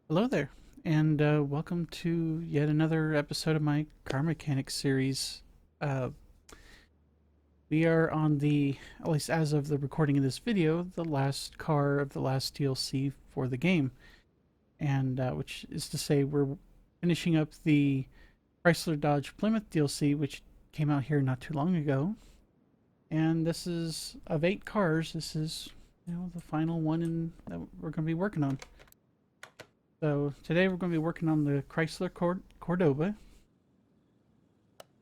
Hello there, and welcome to yet another episode of my car mechanics series. Uh, we are on at least as of the recording of this video, the last car of the last DLC for the game, and which is to say we're finishing up the Chrysler Dodge Plymouth DLC, which came out here not too long ago. And this is, of 8 cars, this is, the final one that we're going to be working on. So today we're going to be working on the Chrysler Cordoba.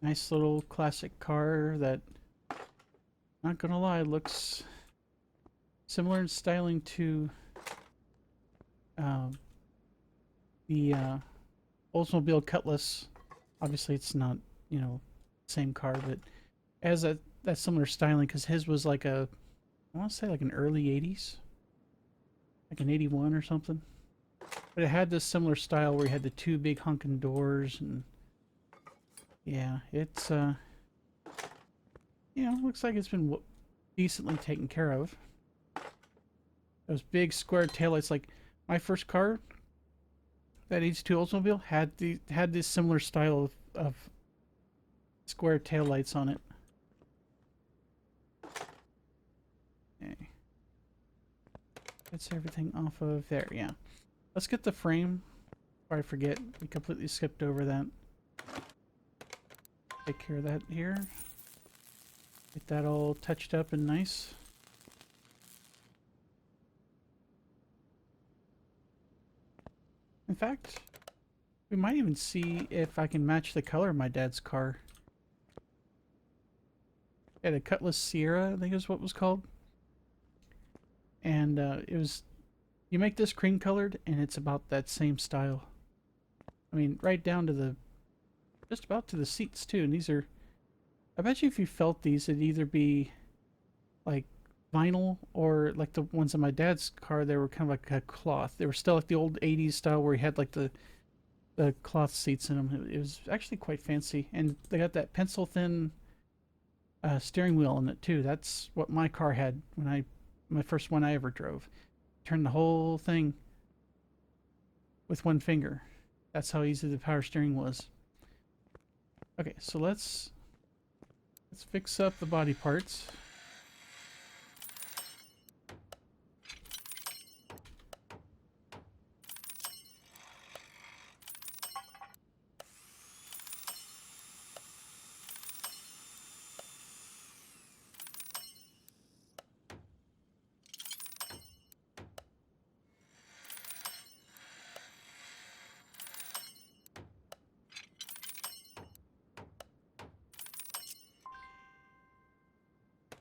Nice little classic car that, not gonna lie, looks similar in styling to um, the Oldsmobile Cutlass. Obviously, it's not same car, but it has that similar styling because his was like I want to say like an early '80s, like an '81 or something. But it had this similar style where you had the two big honking doors and yeah, it's looks like it's been decently taken care of. Those big square taillights, like my first car, that H2 Oldsmobile had this similar style of square taillights on it. Okay, that's everything off of there. Yeah, let's get the frame. Before I forget, we completely skipped over that. Take care of that here. Get that all touched up and nice. In fact, we might even see if I can match the color of my dad's car. It had a Cutlass Sierra, I think is what it was called. And you make this cream colored and it's about that same style. I mean, right down to just about to the seats too. And these are, I bet you if you felt these, it'd either be like vinyl or like the ones in my dad's car, they were kind of like a cloth. They were still like the old 80s style where he had like the cloth seats in them. It was actually quite fancy. And they got that pencil thin steering wheel in it too. That's what my car had when my first one I ever drove. Turned the whole thing with one finger. That's how easy the power steering was. Okay, so let's fix up the body parts.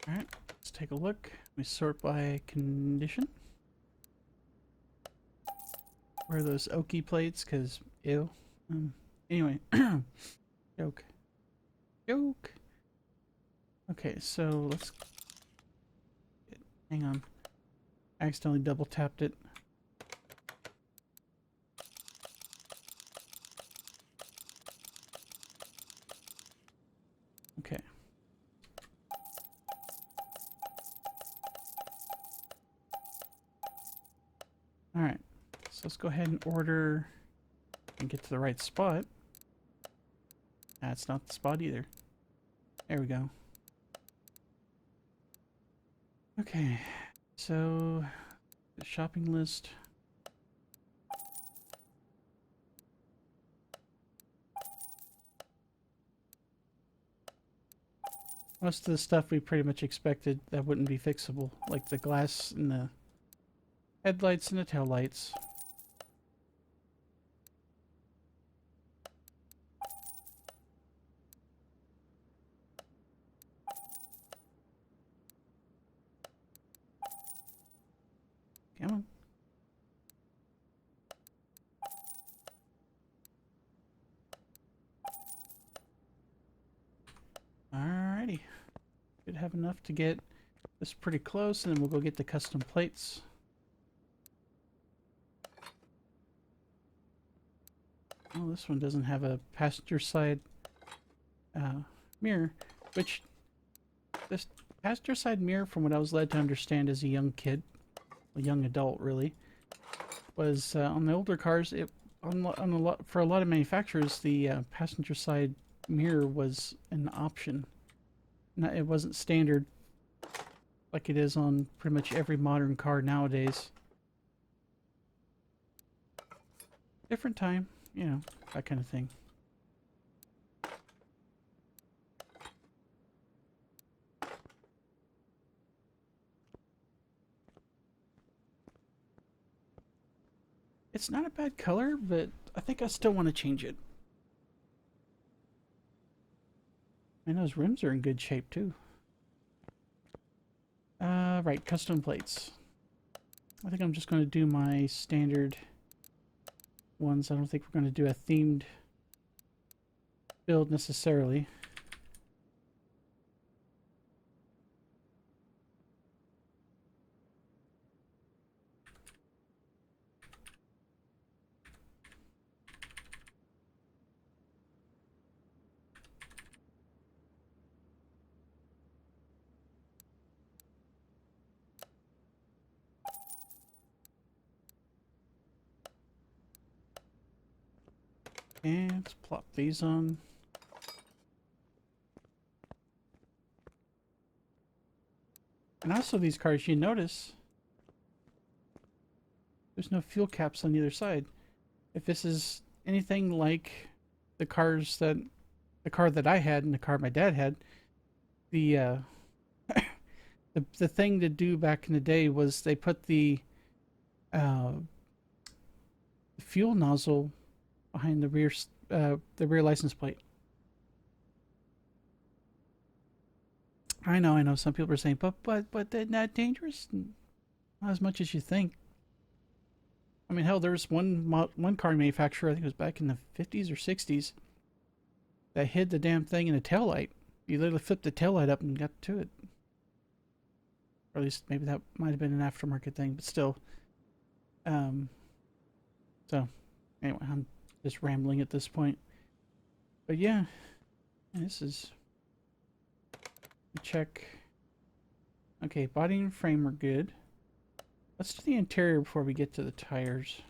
Alright, let's take a look. We sort by condition. Where are those oaky plates? Because, ew. Anyway, joke. Joke. Okay, so let's... Hang on. I accidentally double tapped it. Okay. Alright, so let's go ahead and order and get to the right spot. That's not the spot either. There we go. Okay, so the shopping list. Most of the stuff we pretty much expected that wouldn't be fixable, like the glass and the headlights and the taillights. Come on. Alrighty. Should have enough to get this pretty close, and then we'll go get the custom plates. Oh, this one doesn't have a passenger side mirror, which this passenger side mirror, from what I was led to understand as a young kid, a young adult really, was on the older cars. It on a lot for a lot of manufacturers, the passenger side mirror was an option. It wasn't standard like it is on pretty much every modern car nowadays. Different time, you know, that kind of thing. It's not a bad color, but I think I still want to change it. And those rims are in good shape too. Right, custom plates. I think I'm just going to do my standard ones. I don't think we're going to do a themed build necessarily. And let's plop these on. And also these cars, you notice there's no fuel caps on either side. If this is anything like the car that I had and the car my dad had, the the thing to do back in the day was they put uh, fuel nozzle behind the rear license plate. I know. Some people are saying, but they're not dangerous. Not as much as you think. I mean, hell, there's one car manufacturer, I think it was back in the 50s or 60s, that hid the damn thing in a taillight. You literally flipped the taillight up and got to it. Or at least maybe that might have been an aftermarket thing, but still. So, anyway, I'm just rambling at this point. But yeah, this is... Check. Okay, body and frame are good. Let's do the interior before we get to the tires.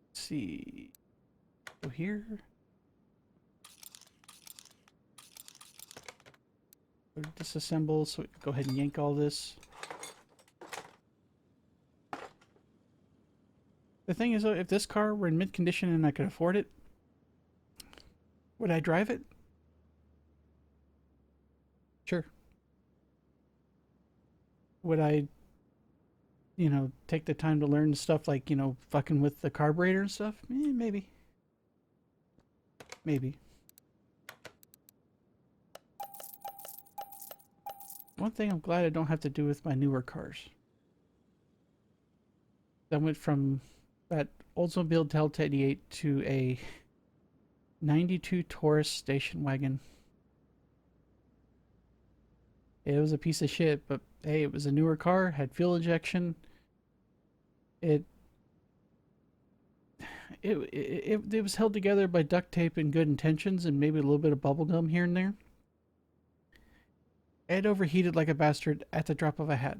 Let's see. Go here. Disassemble, so we can go ahead and yank all this. The thing is, though, if this car were in mid condition and I could afford it, would I drive it? Sure. Would I, take the time to learn stuff like, fucking with the carburetor and stuff? Maybe. Maybe. One thing I'm glad I don't have to do with my newer cars. I went from that Oldsmobile Delta 88 to a 92 Taurus station wagon. It was a piece of shit, but hey, it was a newer car, had fuel injection. It was held together by duct tape and good intentions and maybe a little bit of bubble gum here and there. It overheated like a bastard at the drop of a hat,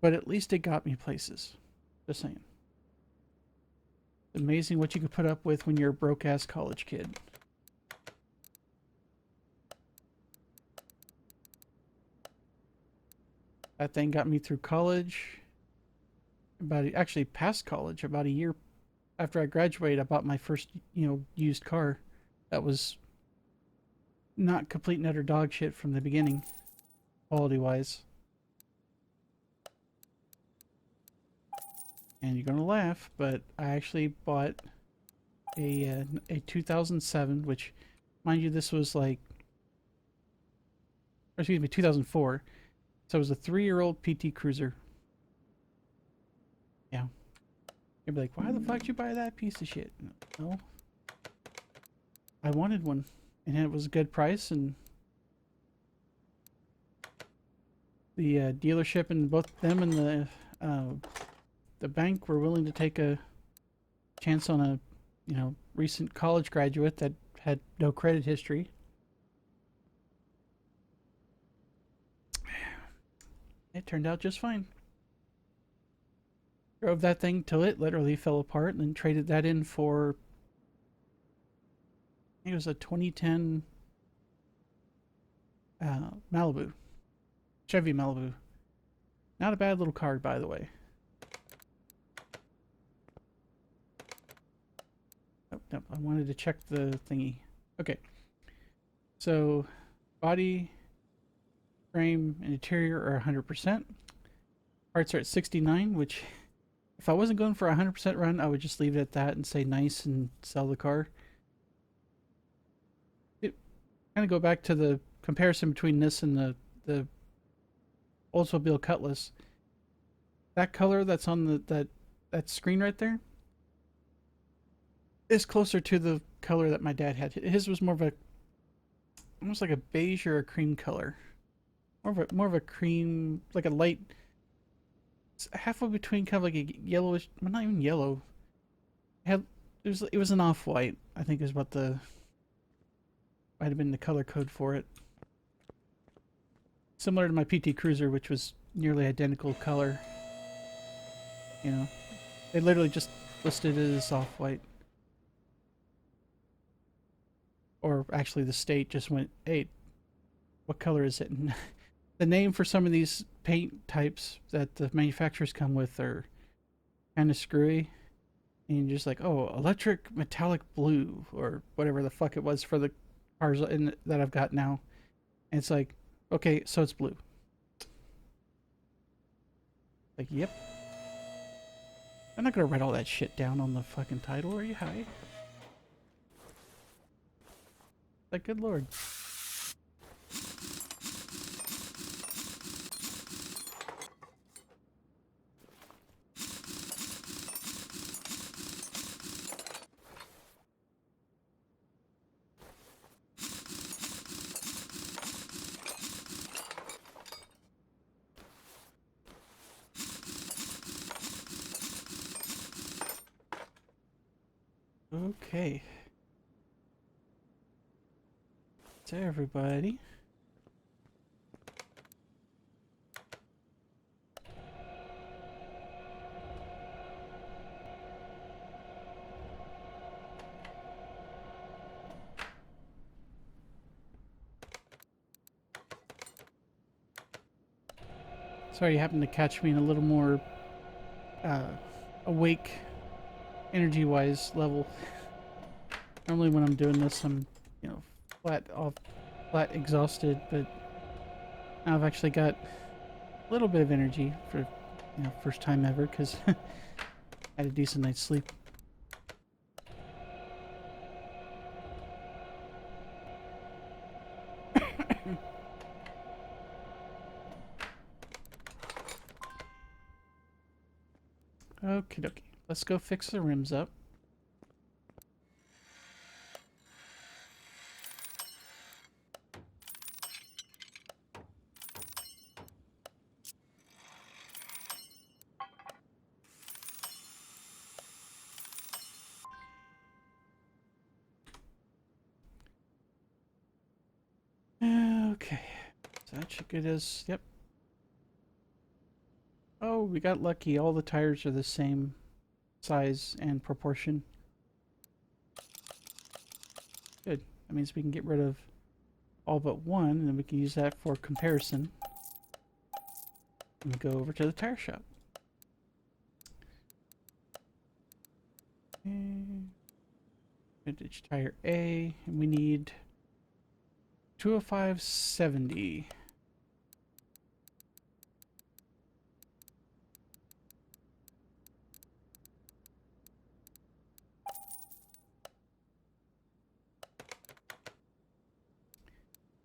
but at least it got me places. Just saying. It's amazing what you could put up with when you're a broke-ass college kid. That thing got me through college. Actually past college, about a year after I graduated, I bought my first, used car. That was not complete and utter dog shit from the beginning, quality-wise. And you're gonna laugh, but I actually bought a 2007, which, mind you, this was like, or excuse me, 2004. So it was a 3-year-old PT Cruiser. Yeah. You'd be like, why the fuck did you buy that piece of shit? No. I wanted one. And it was a good price, and the dealership and both them and the bank were willing to take a chance on a, recent college graduate that had no credit history. It turned out just fine. Drove that thing till it literally fell apart, and then traded that in for, I think it was a 2010 Malibu, Chevy Malibu. Not a bad little car, by the way. Oh, no, I wanted to check the thingy. Okay, so body, frame, and interior are 100%. Parts are at 69, which if I wasn't going for a 100% run, I would just leave it at that and say nice and sell the car. It kind of go back to the comparison between this and the Oldsmobile Cutlass. That color that's on that screen right there is closer to the color that my dad had. His was more of a, almost like a beige or a cream color. More of a cream, like a light, halfway between kind of like a yellowish, well, not even yellow. It was an off-white, I think is what the, might have been the color code for it. Similar to my PT Cruiser, which was nearly identical color. You know, they literally just listed it as off-white. Or actually the state just went, hey, what color is it? And the name for some of these paint types that the manufacturers come with are kind of screwy. And you're just like, oh, electric metallic blue, or whatever the fuck it was for the cars that I've got now. And it's like, okay, so it's blue. Like, yep. I'm not gonna write all that shit down on the fucking title. Are you high? Like, good lord. Okay. To everybody. Sorry you happened to catch me in a little more awake energy-wise level. Normally when I'm doing this, I'm, you know, flat exhausted, but now I've actually got a little bit of energy for, you know, first time ever, because I had a decent night's sleep. Okie dokie. Let's go fix the rims up. Okay. So that should get us, yep. Oh, we got lucky. All the tires are the same size and proportion. Good. That means we can get rid of all but one, and then we can use that for comparison. And go over to the tire shop. Okay. Vintage tire A, and we need 205/70.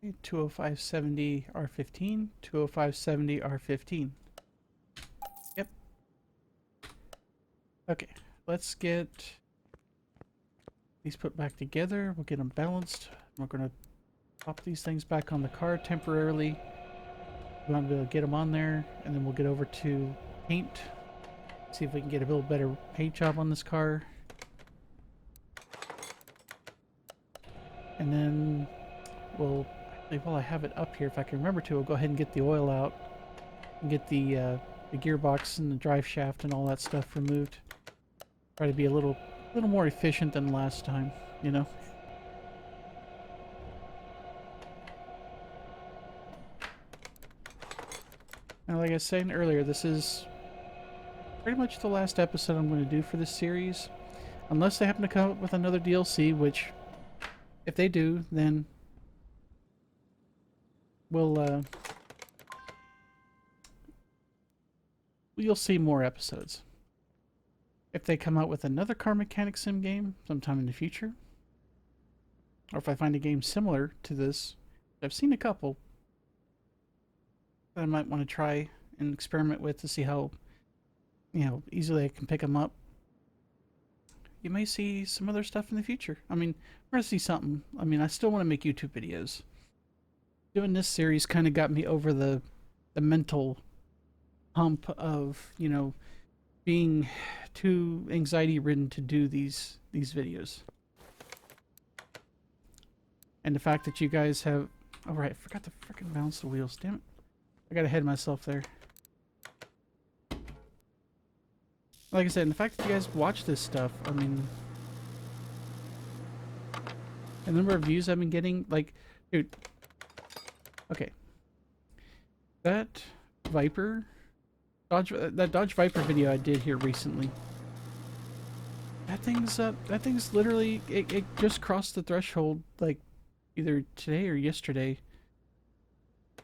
Okay, 205/70 R15, 205/70 R15. Yep. Okay, let's get these put back together. We'll get them balanced. We're going to pop these things back on the car temporarily. We want to be able to get them on there, and then we'll get over to paint. See if we can get a little better paint job on this car. And then we'll, while I have it up here, if I can remember to, we'll go ahead and get the oil out and get the the gearbox and the drive shaft and all that stuff removed. Try to be a little more efficient than last time, you know? Now, like I was saying earlier, this is pretty much the last episode I'm going to do for this series. Unless they happen to come up with another DLC, which, if they do, then we'll, you'll see more episodes. If they come out with another car mechanic sim game sometime in the future, or if I find a game similar to this, I've seen a couple that I might want to try and experiment with to see how, you know, easily I can pick them up. You may see some other stuff in the future. I mean, we're going to see something. I mean, I still want to make YouTube videos. Doing this series kind of got me over the mental hump of, you know, being too anxiety ridden to do these videos. And the fact that you guys have... Oh, right, I forgot to freaking balance the wheels. Damn it. I got ahead of myself there. Like I said, the fact that you guys watch this stuff, I mean... The number of views I've been getting, like... Dude. Okay. That Viper... that Dodge Viper video I did here recently. That thing's literally... It just crossed the threshold, like, either today or yesterday.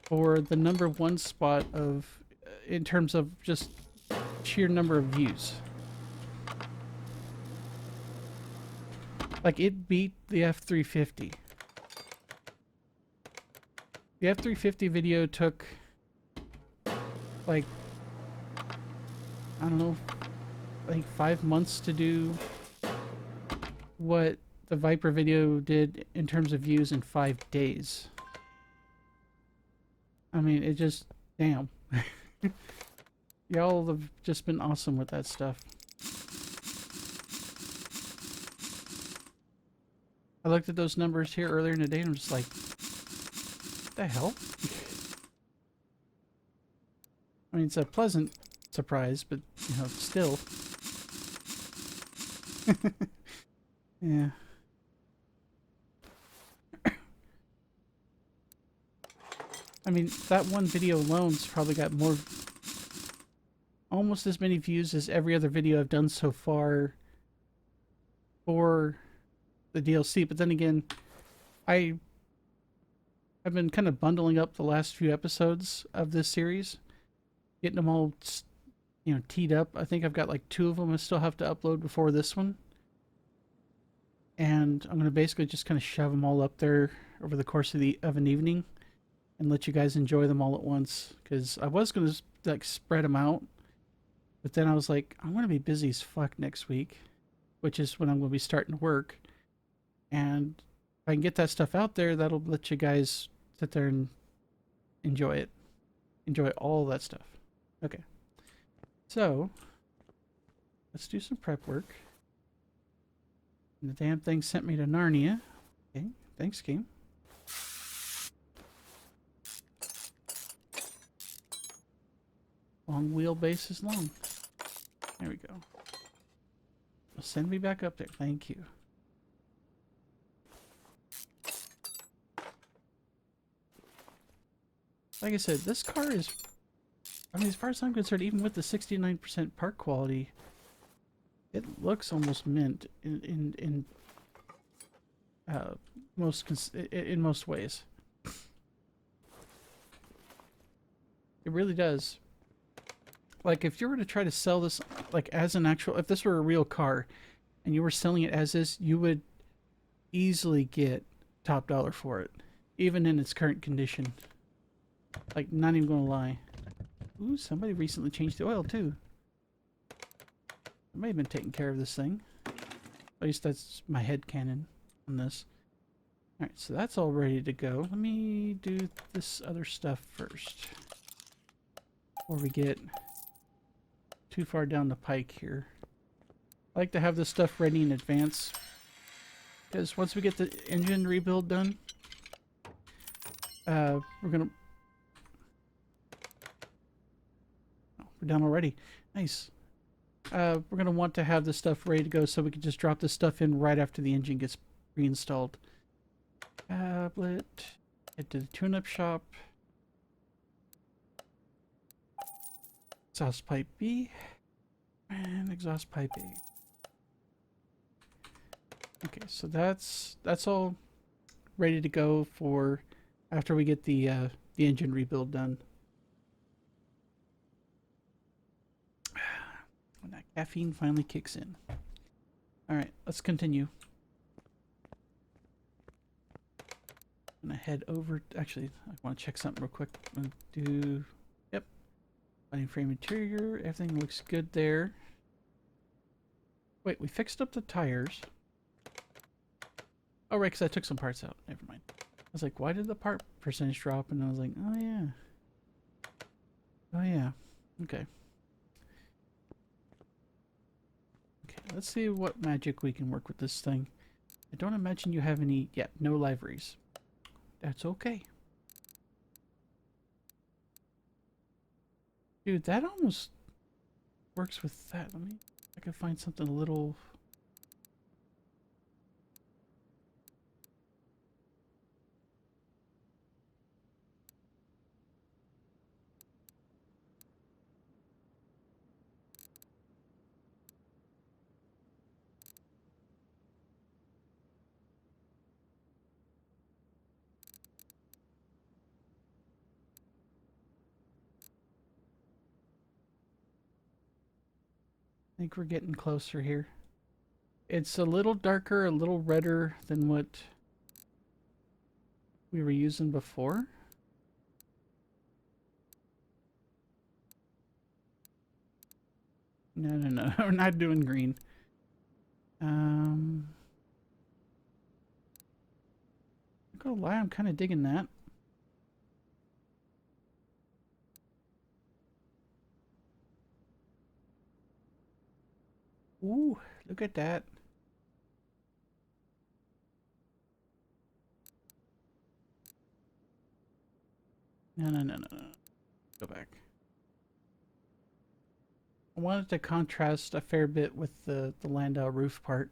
For the #1 spot of... in terms of just... sheer number of views. Like, it beat the F350. The F350 video took, like, I don't know, I think 5 months to do what the Viper video did in terms of views in 5 days. I mean, it just... damn. Y'all have just been awesome with that stuff. I looked at those numbers here earlier in the day and I'm just like, what the hell? I mean, it's a pleasant surprise, but, you know, still. Yeah. I mean, that one video alone's probably got more... almost as many views as every other video I've done so far for the DLC. But then again, I've been kind of bundling up the last few episodes of this series, getting them all, you know, teed up. I think I've got like 2 of them I still have to upload before this one. And I'm going to basically just kind of shove them all up there over the course of an evening and let you guys enjoy them all at once. Because I was going to like spread them out, but then I was like, I'm going to be busy as fuck next week, which is when I'm going to be starting to work. And if I can get that stuff out there, that'll let you guys sit there and enjoy it. Enjoy all that stuff. Okay. So, let's do some prep work. And the damn thing sent me to Narnia. Okay, thanks, game. Long wheelbase is long. There we go. Well, send me back up there. Thank you. Like I said, this car is... I mean, as far as I'm concerned, even with the 69% park quality, it looks almost mint in most ways. It really does. Like, if you were to try to sell this, like, as an actual... if this were a real car, and you were selling it as is, you would easily get top dollar for it. Even in its current condition. Like, not even gonna lie. Ooh, somebody recently changed the oil, too. I may have been taking care of this thing. At least that's my headcanon on this. Alright, so that's all ready to go. Let me do this other stuff first. Before we get too far down the pike here. I like to have this stuff ready in advance, because once we get the engine rebuild done, we're down already. Nice. We're going to want to have this stuff ready to go so we can just drop this stuff in right after the engine gets reinstalled. Tablet. Head to the tune-up shop. Exhaust pipe B. And exhaust pipe A. Okay, so that's all ready to go for after we get the engine rebuild done. When that caffeine finally kicks in. Alright, let's continue. I'm gonna head over. Actually, I want to check something real quick. I'm gonna do. Yep. Body frame interior. Everything looks good there. Wait, we fixed up the tires. Oh, right, because I took some parts out. Never mind. I was like, why did the part percentage drop? And I was like, oh, yeah. Oh, yeah. Okay. Okay, let's see what magic we can work with this thing. I don't imagine you have any... Yeah, no liveries. That's okay. Dude, that almost works with that. Let me... I can find something a little... I think we're getting closer here. It's a little darker, a little redder than what we were using before. No, we're not doing green. I'm not gonna lie, I'm kind of digging that. Ooh, look at that. No. Go back. I wanted to contrast a fair bit with the Landau roof part,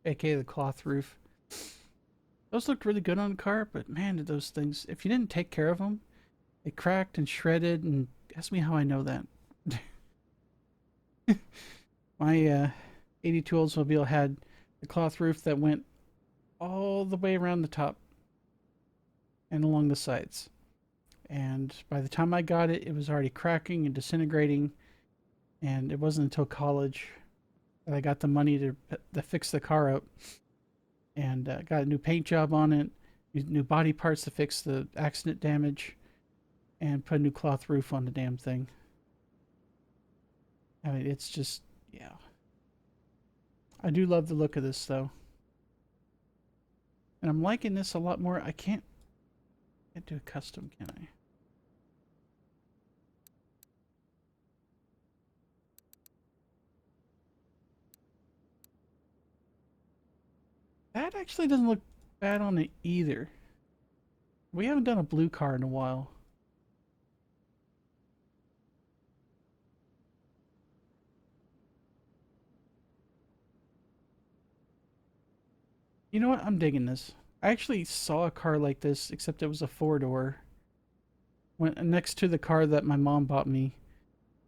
aka the cloth roof. Those looked really good on the car, but man, did those things, if you didn't take care of them, they cracked and shredded, and ask me how I know that. My 82 Oldsmobile had the cloth roof that went all the way around the top and along the sides. And by the time I got it, it was already cracking and disintegrating. And it wasn't until college that I got the money to fix the car up. And got a new paint job on it, new body parts to fix the accident damage, and put a new cloth roof on the damn thing. I mean, it's just, yeah. I do love the look of this, though. And I'm liking this a lot more. I can't do a custom, can I? That actually doesn't look bad on it either. We haven't done a blue car in a while. You know what? I'm digging this. I actually saw a car like this, except it was a four-door. Went next to the car that my mom bought me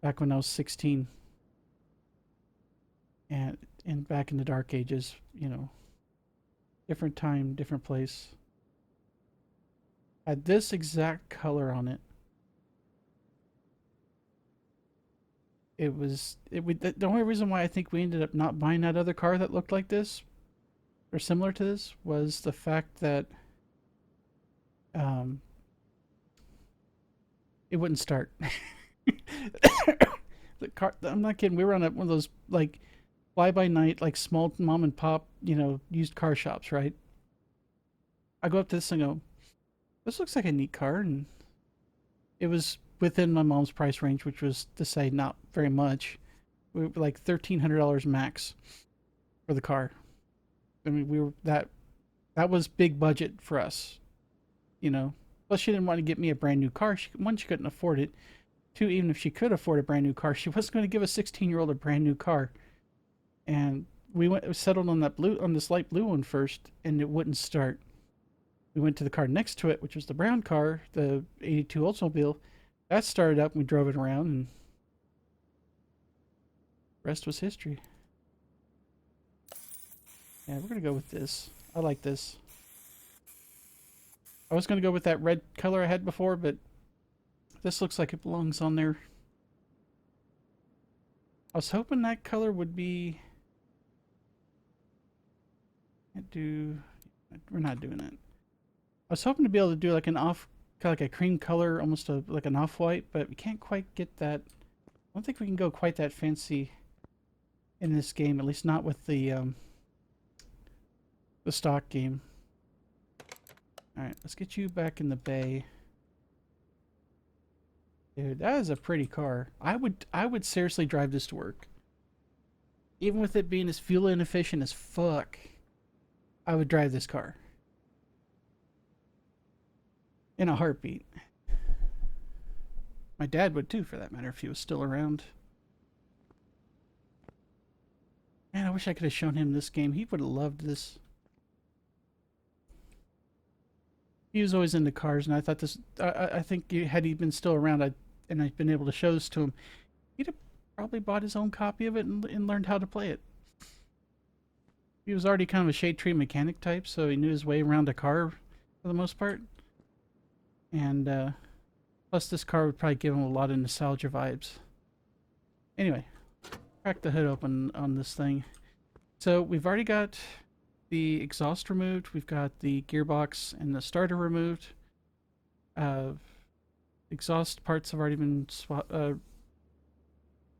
back when I was 16. And back in the dark ages, you know. Different time, different place. Had this exact color on it. The only reason why I think we ended up not buying that other car that looked like this or similar to this was the fact that it wouldn't start. The car, I'm not kidding, we were on one of those like fly by night, like small mom and pop, you know, used car shops, right? I go up to this and go, this looks like a neat car, and it was within my mom's price range, which was to say not very much. We were like $1,300 max for the car. I mean, we were that was big budget for us, you know. Plus, she didn't want to get me a brand new car. One, she couldn't afford it. Two, even if she could afford a brand new car, she wasn't going to give a 16-year-old a brand new car. And we settled on this light blue one first, and it wouldn't start. We went to the car next to it, which was the brown car, the 82 Oldsmobile. That started up, and we drove it around, and the rest was history. Yeah, we're going to go with this. I like this. I was going to go with that red color I had before, but this looks like it belongs on there. I was hoping that color would be... We're not doing it. I was hoping to be able to do like an off, kind of like a cream color, almost like an off-white, but we can't quite get that. I don't think we can go quite that fancy in this game, at least not with the stock game. All right, let's get you back in the bay. Dude, that is a pretty car. I would seriously drive this to work. Even with it being as fuel inefficient as fuck, I would drive this car. In a heartbeat. My dad would too, for that matter, if he was still around. Man, I wish I could have shown him this game. He would have loved this. He was always into cars, and I thought this... I think had he been still around, and I'd been able to show this to him, he'd have probably bought his own copy of it and learned how to play it. He was already kind of a shade tree mechanic type, so he knew his way around a car for the most part. And plus this car would probably give him a lot of nostalgia vibes. Anyway, crack the hood open on this thing. So we've already got the exhaust removed. We've got the gearbox and the starter removed. Exhaust parts have already been swapped.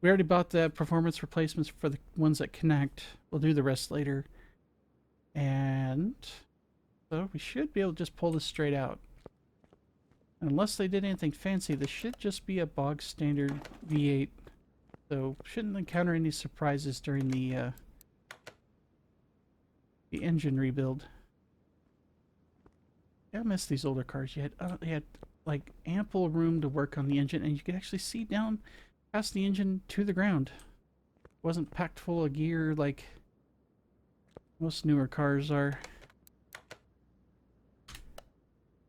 We already bought the performance replacements for the ones that connect. We'll do the rest later. And so we should be able to just pull this straight out. Unless they did anything fancy, this should just be a bog standard V8. So shouldn't encounter any surprises during the engine rebuild. Yeah, I miss these older cars. You had like ample room to work on the engine, and you could actually see down past the engine to the ground. It wasn't packed full of gear like most newer cars are.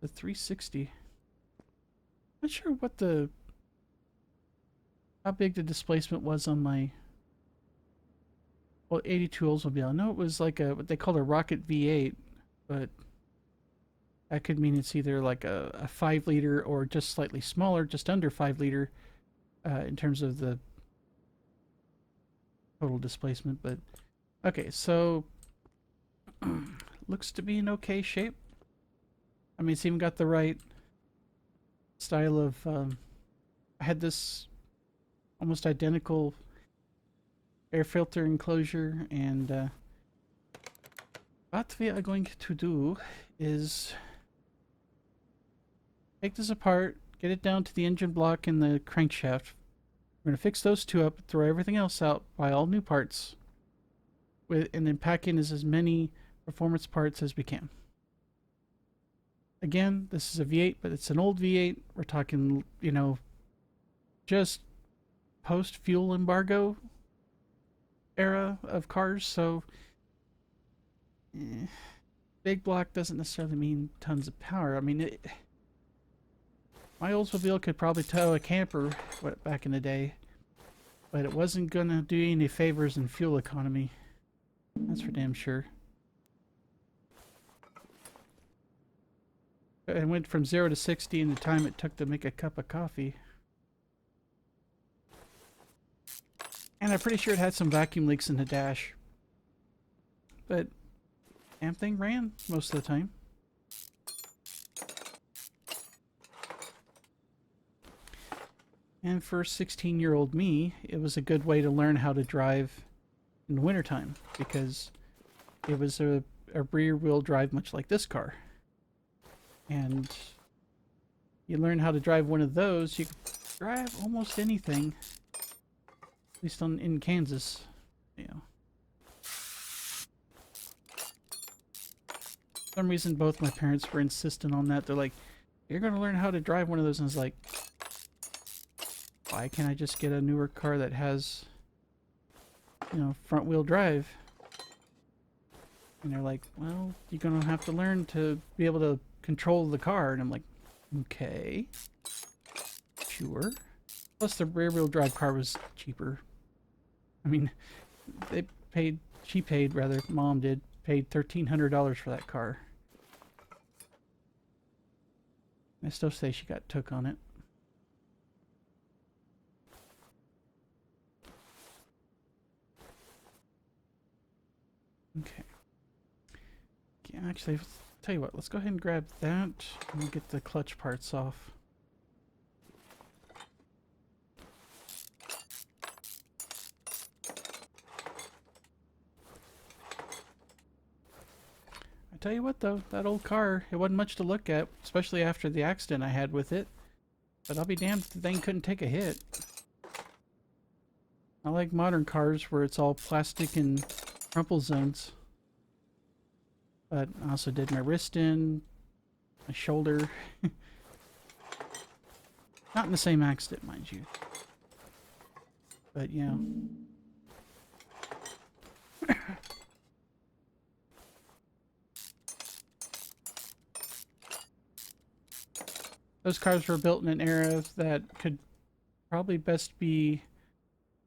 The 360. Not sure what how big the displacement was on my 82 Oldsmobile. I know it was like what they called a rocket V8, but that could mean it's either like a 5 liter or just slightly smaller, just under 5 liter in terms of the total displacement. But okay, so looks to be in okay shape. I mean, it's even got the right style of I had this almost identical air filter enclosure, and what we are going to do is take this apart, get it down to the engine block and the crankshaft. We're going to fix those two up, throw everything else out, buy all new parts, and then pack in as many performance parts as we can. Again, this is a V8, but it's an old V8. We're talking, you know, just post-fuel embargo era of cars, so big block doesn't necessarily mean tons of power. I mean, my Oldsmobile could probably tow a camper back in the day, but it wasn't going to do any favors in fuel economy. That's for damn sure. It went from 0 to 60 in the time it took to make a cup of coffee. And I'm pretty sure it had some vacuum leaks in the dash. But damn thing ran most of the time. And for 16-year-old me, it was a good way to learn how to drive in the wintertime, because it was a rear-wheel drive much like this car. And you learn how to drive one of those, you can drive almost anything. At least in Kansas, you know. For some reason, both my parents were insistent on that. They're like, "You're going to learn how to drive one of those," and I was like, why can't I just get a newer car that has, you know, front wheel drive? And they're like, well, you're gonna have to learn to be able to control the car. And I'm like, okay, sure. Plus the rear wheel drive car was cheaper. I mean, she paid rather, Mom did, paid $1,300 for that car. I still say she got took on it. Okay. Yeah, actually, tell you what, let's go ahead and grab that and we'll get the clutch parts off. I tell you what though, that old car, it wasn't much to look at, especially after the accident I had with it. But I'll be damned if the thing couldn't take a hit. I like modern cars where it's all plastic and crumple zones. But I also did my wrist in, my shoulder. Not in the same accident, mind you. But yeah. Those cars were built in an era that could probably best be,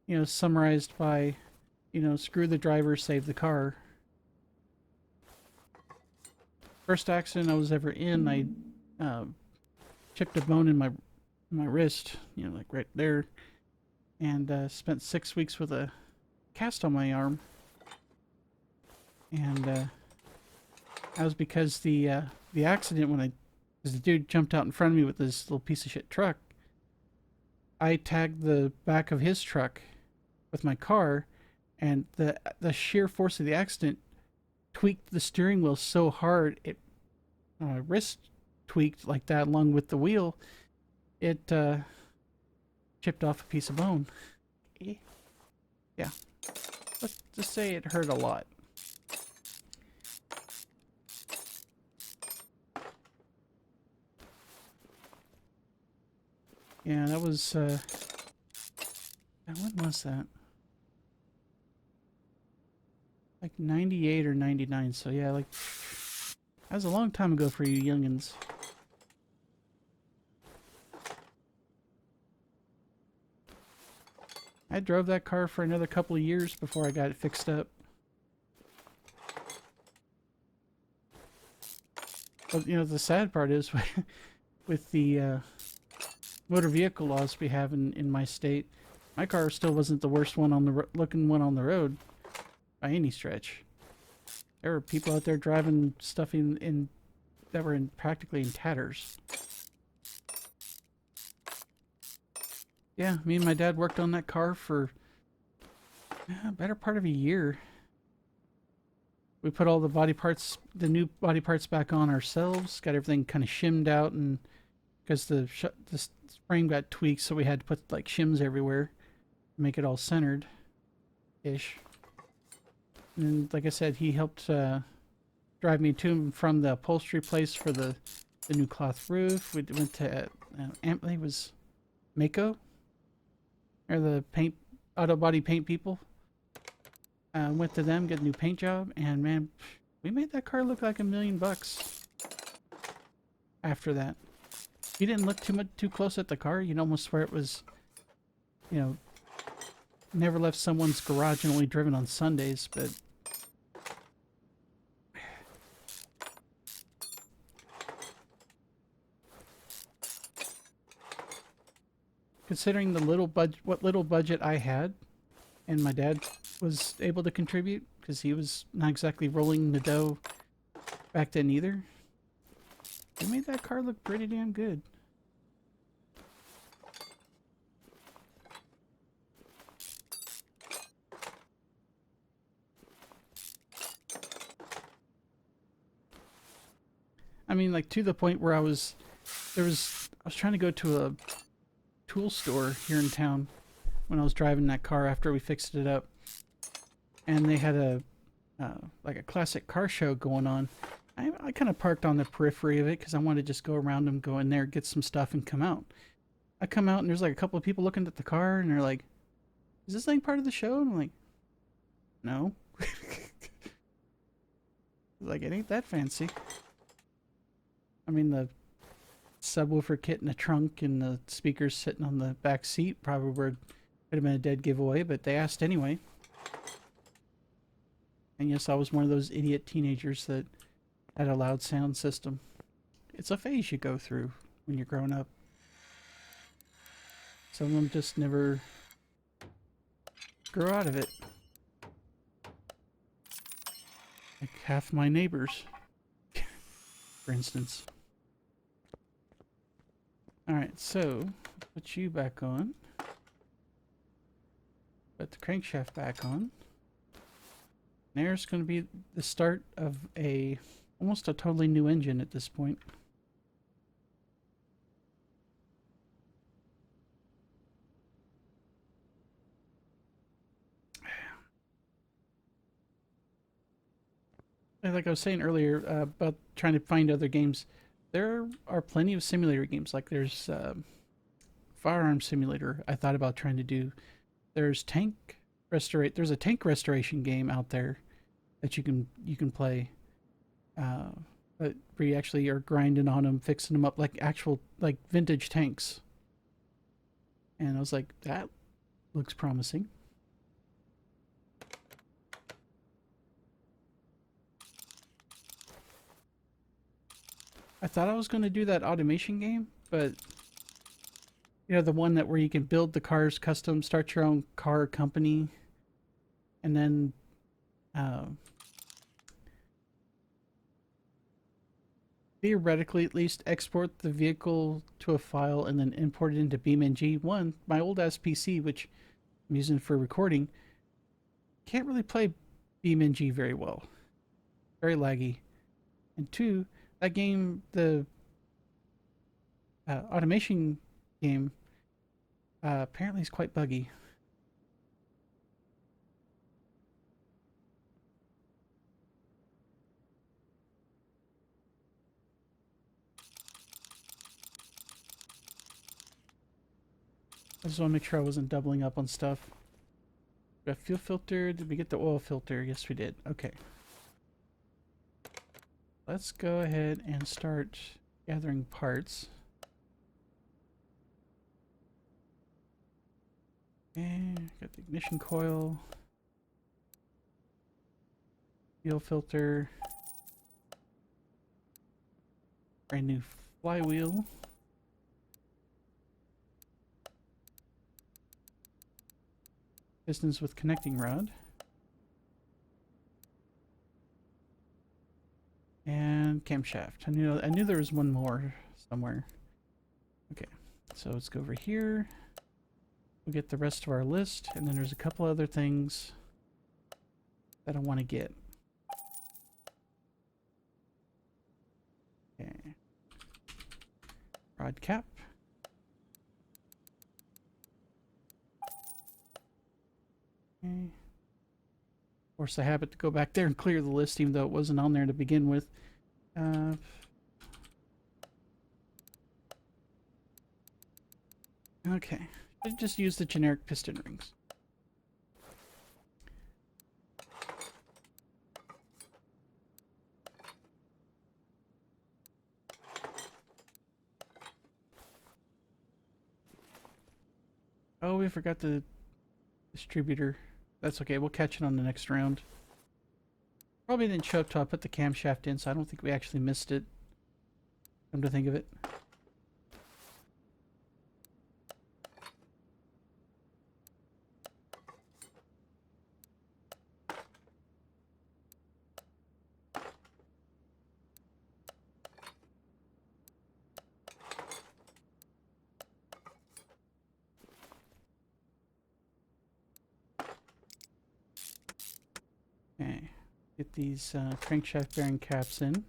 you know, summarized by, you know, screw the driver, save the car. First accident I was ever in, I chipped a bone in my wrist, you know, like right there, and spent 6 weeks with a cast on my arm. And that was because the accident when because the dude jumped out in front of me with this little piece of shit truck. I tagged the back of his truck with my car, and the sheer force of the accident tweaked the steering wheel so hard it my wrist tweaked like that along with the wheel. It chipped off a piece of bone. Yeah, let's just say it hurt a lot. Yeah, that was when was that? Like 98 or 99, so yeah, like that was a long time ago for you youngins. I drove that car for another couple of years before I got it fixed up. But you know, the sad part is with the motor vehicle laws we have in my state, my car still wasn't the worst one on the looking one on the road by any stretch. There were people out there driving stuff in that were practically in tatters. Yeah, me and my dad worked on that car for a better part of a year. We put all the body parts, the new body parts back on ourselves, got everything kind of shimmed out, and because the frame got tweaked, so we had to put like shims everywhere to make it all centered-ish. And like I said, he helped drive me to and from the upholstery place for the new cloth roof. We went to it was Mako, or the paint auto body paint people. Went to them, get a new paint job, and man, we made that car look like $1 million after that. If you didn't look too close at the car, you'd almost swear it was, you know, never left someone's garage and only driven on Sundays. But considering the what little budget I had, and my dad was able to contribute because he was not exactly rolling the dough back then either, we made that car look pretty damn good. I mean, like, to the point where I was trying to go to a tool store here in town when I was driving that car after we fixed it up, and they had a like a classic car show going on. I kind of parked on the periphery of it because I wanted to just go around and go in there, get some stuff, and come out. I come out and there's like a couple of people looking at the car and they're like, "Is this thing part of the show?" And I'm like, "No." Like, it ain't that fancy. I mean, the subwoofer kit in the trunk and the speakers sitting on the back seat probably would have been a dead giveaway, but they asked anyway. And yes, I was one of those idiot teenagers that had a loud sound system. It's a phase you go through when you're growing up. Some of them just never grow out of it. Like half my neighbors, for instance. Alright, so put you back on. Put the crankshaft back on. There's going to be the start of almost a totally new engine at this point. And like I was saying earlier about trying to find other games, there are plenty of simulator games. Like there's Firearm Simulator. I thought about trying to do. There's There's a tank restoration game out there that you can play. Where you actually are grinding on them, fixing them up like actual like vintage tanks. And I was like, that looks promising. I thought I was going to do that automation game, but you know, the one that where you can build the cars custom, start your own car company, and then theoretically at least export the vehicle to a file and then import it into BeamNG. One, my old ass PC, which I'm using for recording, can't really play BeamNG very well. Very laggy. And two, that game, the automation game, apparently is quite buggy. I just want to make sure I wasn't doubling up on stuff. Got fuel filter. Did we get the oil filter? Yes, we did. Okay. Let's go ahead and start gathering parts. And got the ignition coil. Fuel filter. Brand new flywheel. Pistons with connecting rod. And camshaft. I knew there was one more somewhere. Okay, so let's go over here. We'll get the rest of our list, and then there's a couple other things that I want to get. Okay. Rod cap. Okay. Force the habit to go back there and clear the list, even though it wasn't on there to begin with. Okay. Should just use the generic piston rings. Oh, we forgot the distributor. That's okay, we'll catch it on the next round. Probably didn't show up till I put the camshaft in, so I don't think we actually missed it. Come to think of it. Okay, get these crankshaft bearing caps in.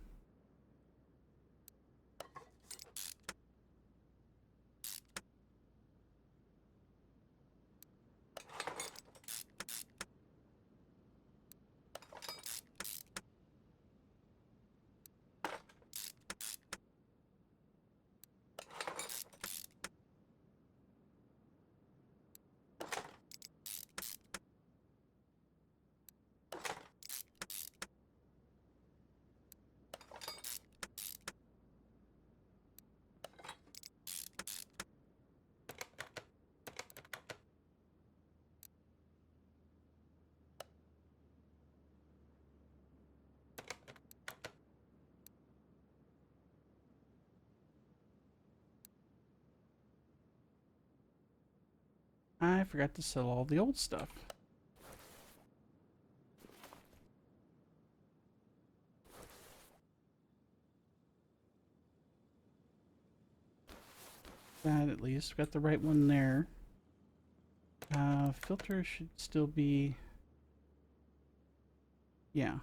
I forgot to sell all the old stuff. That at least. Got the right one there. Filter should still be... Yeah.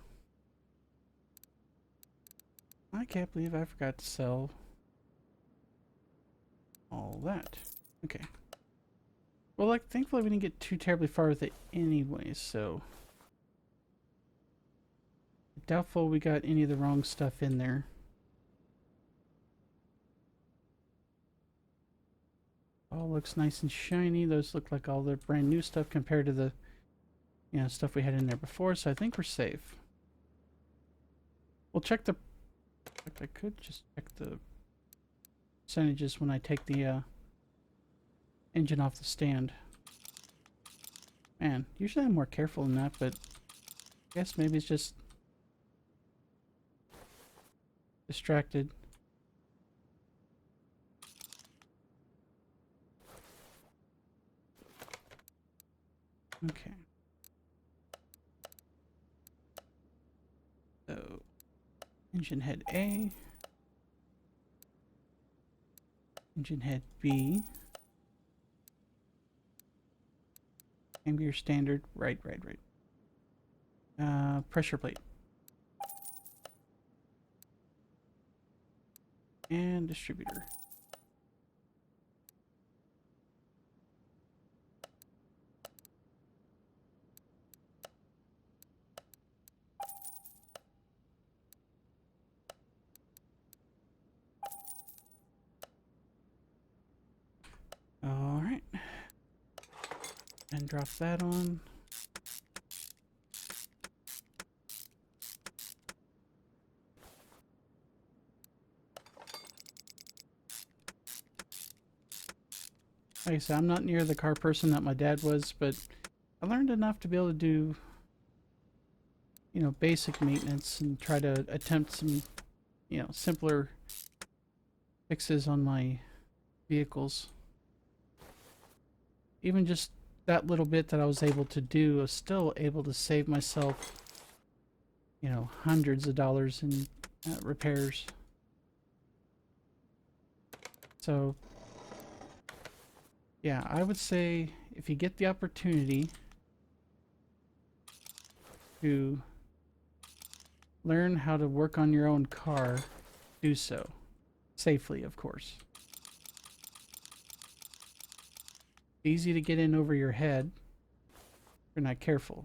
I can't believe I forgot to sell all that. Okay. Well, like, thankfully we didn't get too terribly far with it anyway, so... Doubtful we got any of the wrong stuff in there. All looks nice and shiny. Those look like all the brand new stuff compared to the, you know, stuff we had in there before, so I think we're safe. We'll check the... In fact, I could just check the percentages when I take the engine off the stand. Man, usually I'm more careful than that, but I guess maybe it's just distracted. Okay. So, engine head A. Engine head B. Ambient standard. Right. Pressure plate. And distributor. Alright. And drop that on. Like I said, I'm not near the car person that my dad was, but I learned enough to be able to do, you know, basic maintenance and try to attempt some, you know, simpler fixes on my vehicles. Even just that little bit that I was able to do, I was still able to save myself, you know, hundreds of dollars in repairs. So, yeah, I would say if you get the opportunity to learn how to work on your own car, do so. Safely, of course. Easy to get in over your head if you're not careful.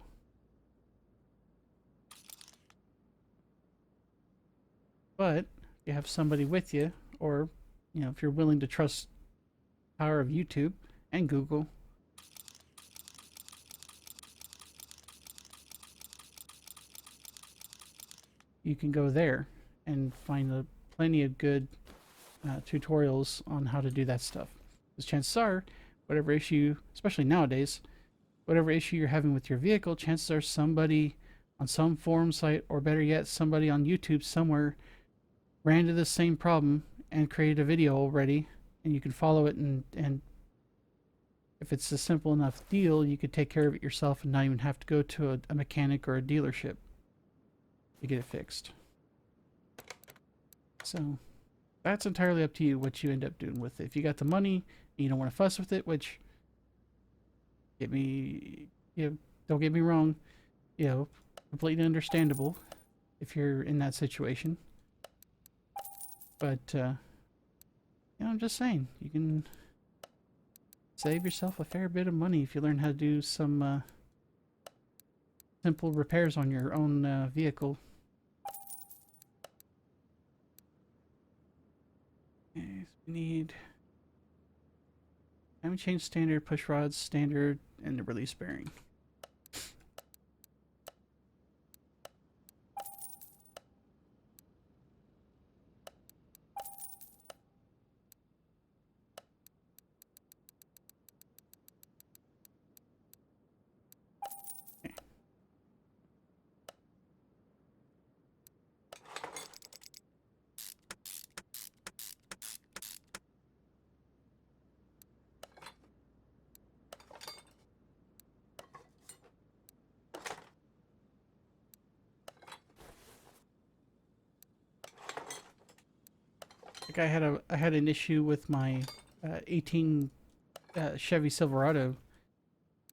But if you have somebody with you, or, you know, if you're willing to trust the power of YouTube and Google, you can go there and find plenty of good tutorials on how to do that stuff. Because chances are, whatever issue, especially nowadays, whatever issue you're having with your vehicle, chances are somebody on some forum site, or better yet, somebody on YouTube somewhere ran into the same problem and created a video already, and you can follow it, and if it's a simple enough deal, you could take care of it yourself and not even have to go to a mechanic or a dealership to get it fixed. So that's entirely up to you what you end up doing with it. If you got the money and you don't want to fuss with it, which don't get me wrong, you know, completely understandable if you're in that situation. But you know, I'm just saying, you can save yourself a fair bit of money if you learn how to do some simple repairs on your own vehicle. Okay, so we need time change standard, push rods standard, and the release bearing. like I had an issue with my 18 Chevy Silverado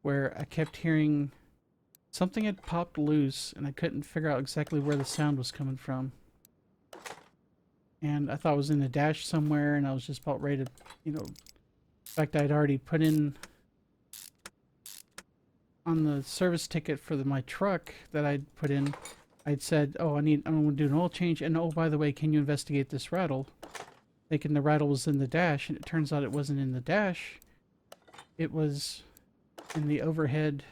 where I kept hearing something had popped loose and I couldn't figure out exactly where the sound was coming from. And I thought it was in the dash somewhere, and I was just about ready to, you know, in fact, I'd already put in on the service ticket for my truck that I'd put in, I'd said, oh, I'm going to do an oil change, and oh, by the way, can you investigate this rattle? Thinking the rattle was in the dash, and it turns out it wasn't in the dash. It was in the overhead,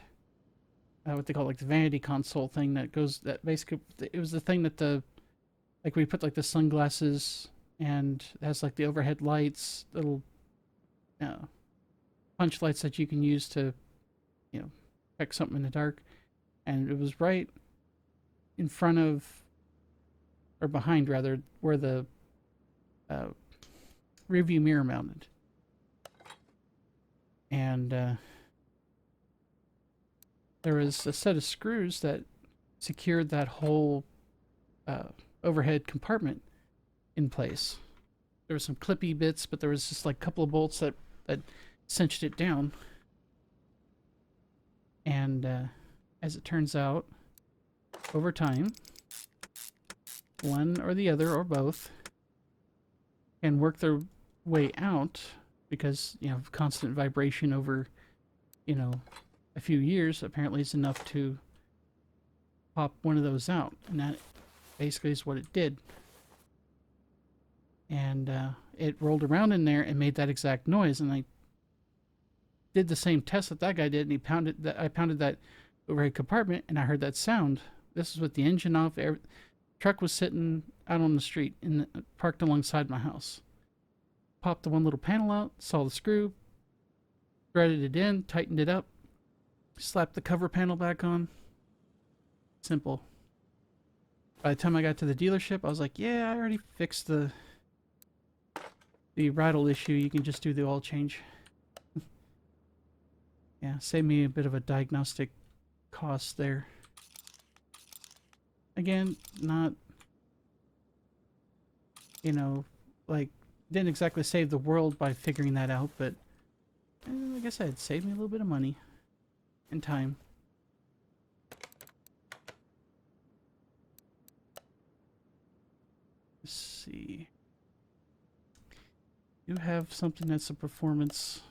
what they call like the vanity console thing that goes, that basically, it was the thing that like we put like the sunglasses and it has like the overhead lights, little punch lights that you can use to, you know, check something in the dark. And it was right in front of, or behind rather, where the rear view mirror mounted. And there was a set of screws that secured that whole overhead compartment in place. There were some clippy bits, but there was just like a couple of bolts that cinched it down. And as it turns out, over time, one or the other or both can work their way out because, you know, constant vibration over, you know, a few years apparently is enough to pop one of those out. And that basically is what it did. And it rolled around in there and made that exact noise. And I did the same test that that guy did, and I pounded that overhead compartment, and I heard that sound. This is with the engine off. Truck was sitting out on the street, parked alongside my house. Popped the one little panel out, saw the screw, threaded it in, tightened it up, slapped the cover panel back on. Simple. By the time I got to the dealership, I was like, yeah, I already fixed the rattle issue. You can just do the oil change. Yeah, save me a bit of a diagnostic cost there. Again, not, you know, like, didn't exactly save the world by figuring that out, but like I said, saved me a little bit of money and time. Let's see. You have something that's a performance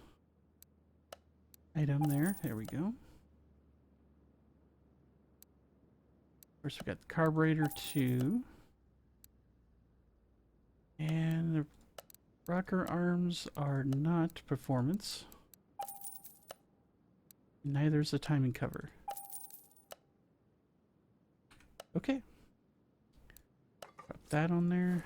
item there. There we go. Of course, we got the carburetor too. And the rocker arms are not performance. Neither is the timing cover. Okay. Drop that on there.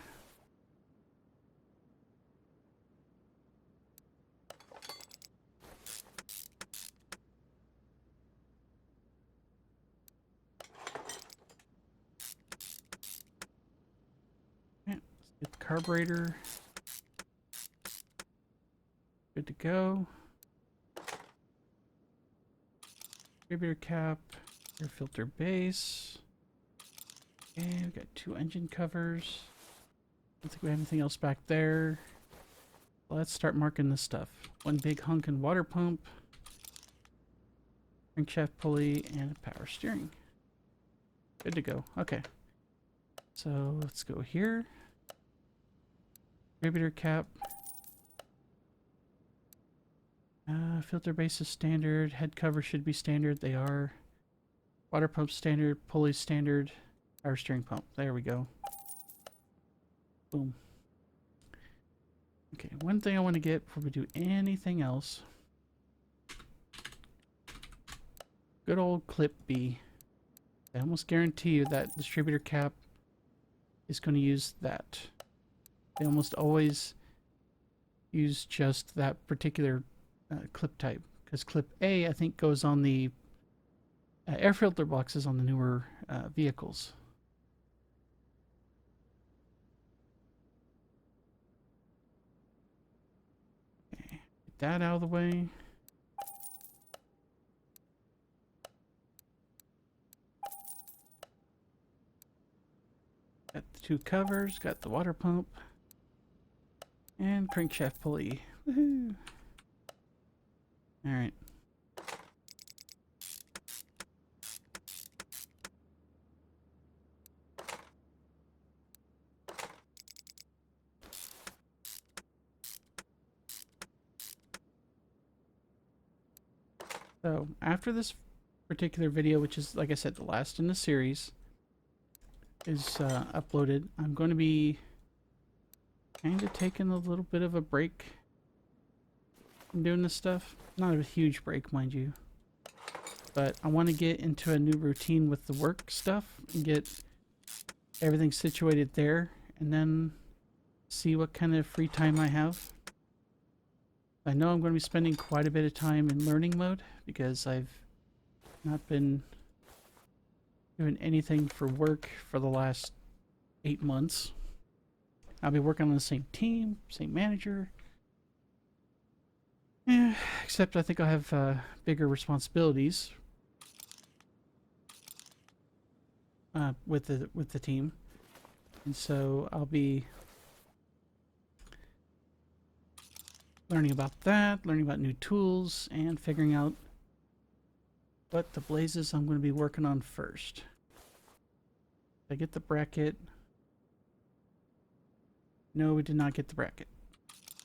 Yeah, let's get the carburetor. Good to go. Carburetor cap, air filter base. And we got 2 engine covers. I don't think we have anything else back there. Let's start marking this stuff. 1 big hunkin' water pump, crankshaft pulley, and a power steering. Good to go. Okay. So let's go here. Carburetor cap. Filter base is standard. Head cover should be standard. They are. Water pump standard. Pulley standard. Power steering pump. There we go. Boom. Okay, one thing I want to get before we do anything else. Good old clip B. I almost guarantee you that distributor cap is going to use that. They almost always use just that particular clip type. Because clip A, I think, goes on the air filter boxes on the newer vehicles. Okay, get that out of the way. Got the 2 covers, got the water pump. And crankshaft pulley. Woohoo! Alright. So, after this particular video, which is, like I said, the last in the series, is uploaded, I'm going to be kind of taking a little bit of a break from doing this stuff. Not a huge break, mind you. But I want to get into a new routine with the work stuff and get everything situated there, and then see what kind of free time I have. I know I'm going to be spending quite a bit of time in learning mode because I've not been doing anything for work for the last 8 months. I'll be working on the same team, same manager. Yeah, except I think I'll have bigger responsibilities with the team, and so I'll be learning about that, learning about new tools, and figuring out what the blazes I'm going to be working on first. Did I get the bracket? No, we did not get the bracket.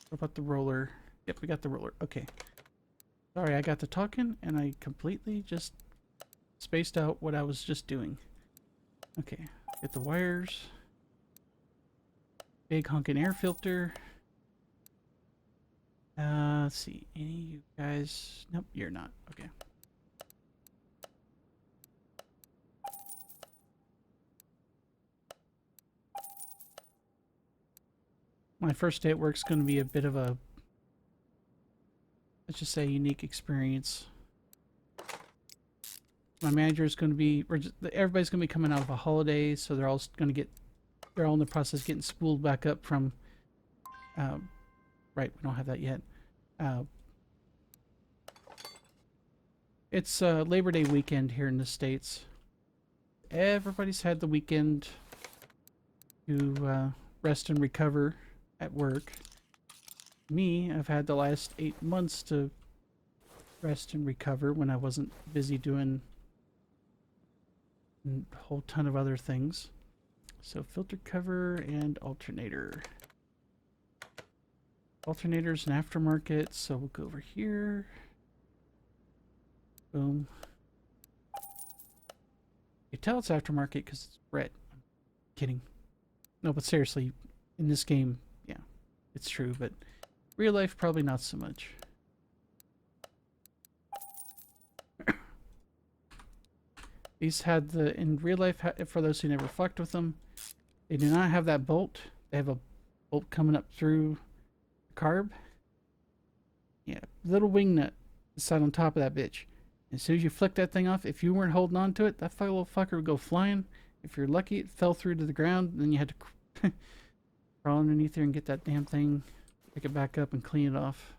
What about the roller? Yep, we got the roller. Okay. Sorry, I got to talking and I completely just spaced out what I was just doing. Okay, get the wires. Big honkin' air filter. Let's see. Any of you guys? Nope, you're not. Okay. My first day at work's going to be a bit of a, let's just say, unique experience. My manager is going to be, everybody's going to be coming out of a holiday, so they're all going to get, they're all in the process of getting spooled back up from, right, we don't have that yet. It's Labor Day weekend here in the States. Everybody's had the weekend to rest and recover at work. Me, I've had the last 8 months to rest and recover when I wasn't busy doing a whole ton of other things. So filter cover and alternator. Alternator's an aftermarket, so we'll go over here. Boom. You tell it's aftermarket because it's red. I'm kidding. No, but seriously, in this game, yeah, it's true, but real life, probably not so much. These had the, in real life, for those who never fucked with them, they do not have that bolt. They have a bolt coming up through the carb. Yeah, little wing nut sat on top of that bitch. As soon as you flick that thing off, if you weren't holding on to it, that little fucker would go flying. If you're lucky, it fell through to the ground, and then you had to crawl underneath there and get that damn thing, pick it back up and clean it off.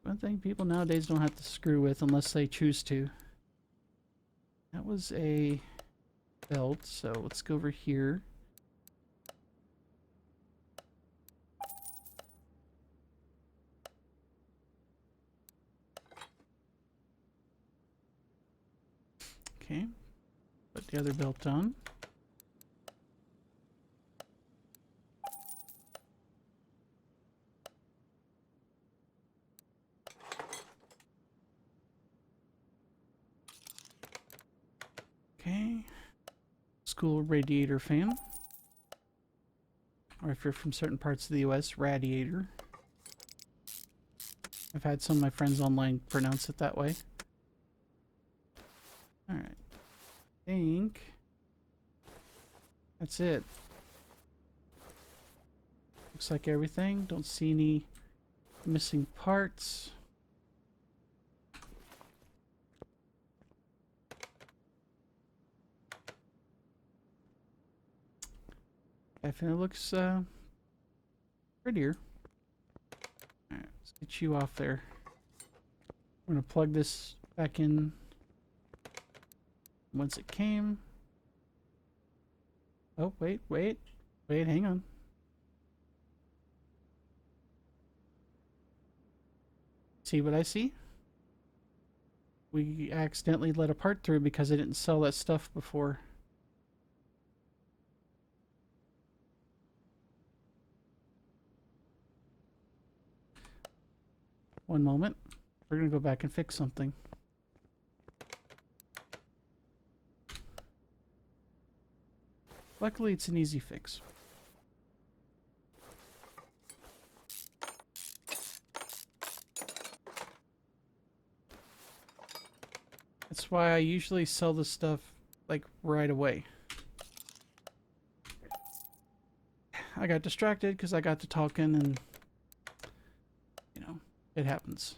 One thing people nowadays don't have to screw with unless they choose to. That was a belt, so let's go over here. Okay, put the other belt on. Okay, school radiator fan. Or if you're from certain parts of the US, radiator. I've had some of my friends online pronounce it that way. Alright. I think that's it. Looks like everything. Don't see any missing parts. Definitely looks prettier. Alright, let's get you off there. I'm gonna plug this back in once it came. Oh, wait. What Wait, hang on. See what I see? We accidentally let a part through because I didn't sell that stuff before. One moment. We're gonna go back and fix something. Luckily, it's an easy fix. That's why I usually sell this stuff like right away. I got distracted because I got to talking and, you know, it happens.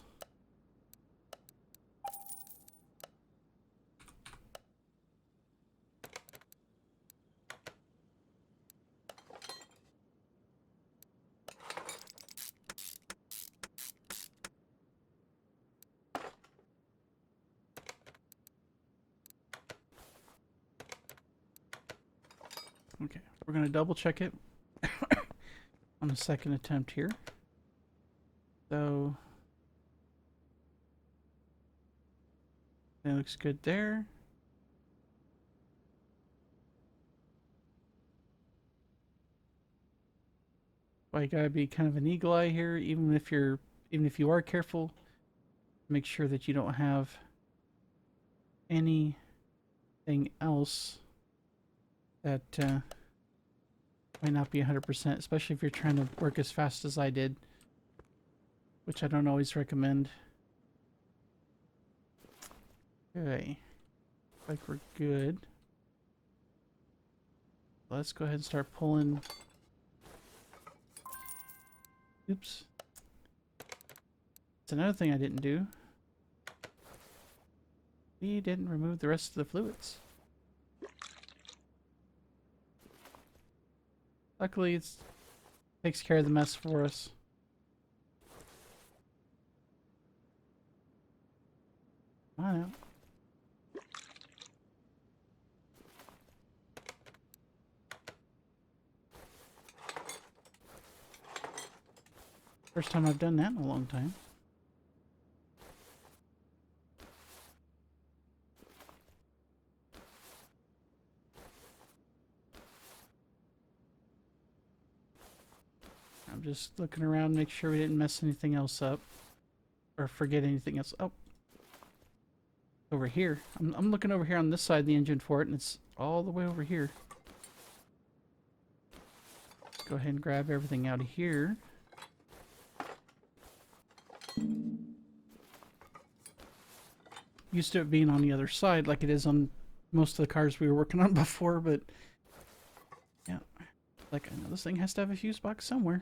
Okay, we're going to double check it on the second attempt here. So, that looks good there. Well, you gotta be kind of an eagle eye here, even if you are careful. Make sure that you don't have anything else that might not be 100%, especially if you're trying to work as fast as I did, which I don't always recommend. Okay, like we're good. Let's go ahead and start pulling. Oops. That's another thing I didn't do. We didn't remove the rest of the fluids. Luckily, it takes care of the mess for us. Come on out. First time I've done that in a long time. I'm just looking around, make sure we didn't mess anything else up. Or forget anything else. Oh. Over here. I'm looking over here on this side of the engine for it, and it's all the way over here. Let's go ahead and grab everything out of here. Used to it being on the other side like it is on most of the cars we were working on before, but yeah, like I know this thing has to have a fuse box somewhere.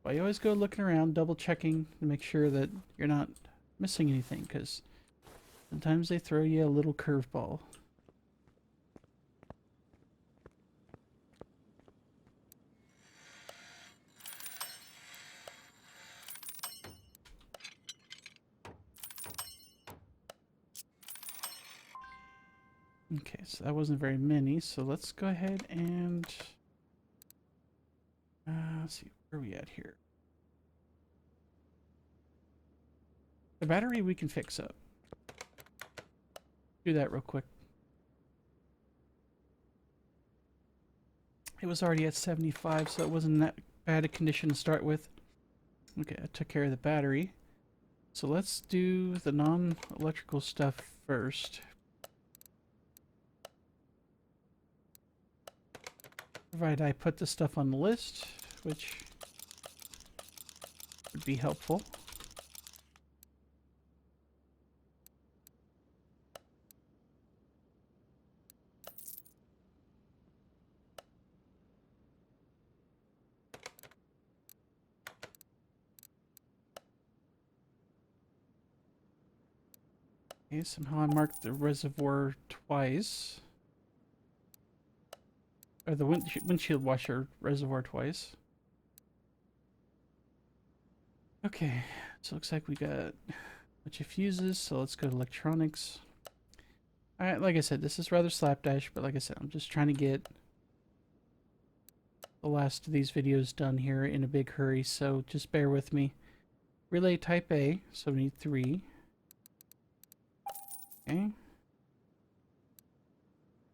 But you always go looking around, double checking to make sure that you're not missing anything, because sometimes they throw you a little curveball. Okay, so that wasn't very many, so let's go ahead and let's see, where are we at here? The battery we can fix up. Do that real quick. It was already at 75, so it wasn't that bad a condition to start with. Okay, I took care of the battery. So let's do the non-electrical stuff first. Provided I put the stuff on the list, which would be helpful. Okay, somehow I marked the reservoir twice. Or the windshield washer reservoir twice. Okay, so it looks like we got a bunch of fuses, so let's go to electronics. Alright, like I said, this is rather slapdash, but like I said, I'm just trying to get the last of these videos done here in a big hurry, so just bear with me. Relay type A, so we need 3. Okay.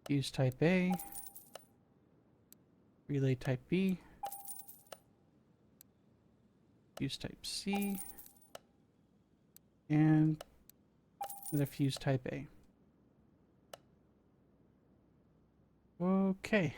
Fuse type A. Relay type B. Fuse type C. And the fuse type A. Okay.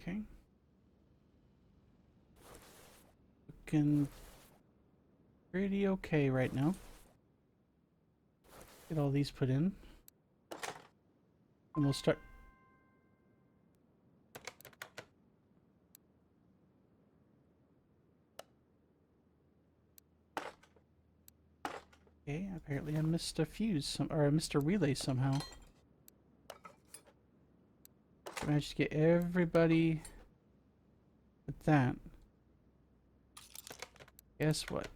Okay. Looking pretty okay right now. Get all these put in. And we'll start. Okay, apparently I missed a fuse, or I missed a relay somehow. I managed to get everybody with that. Guess what?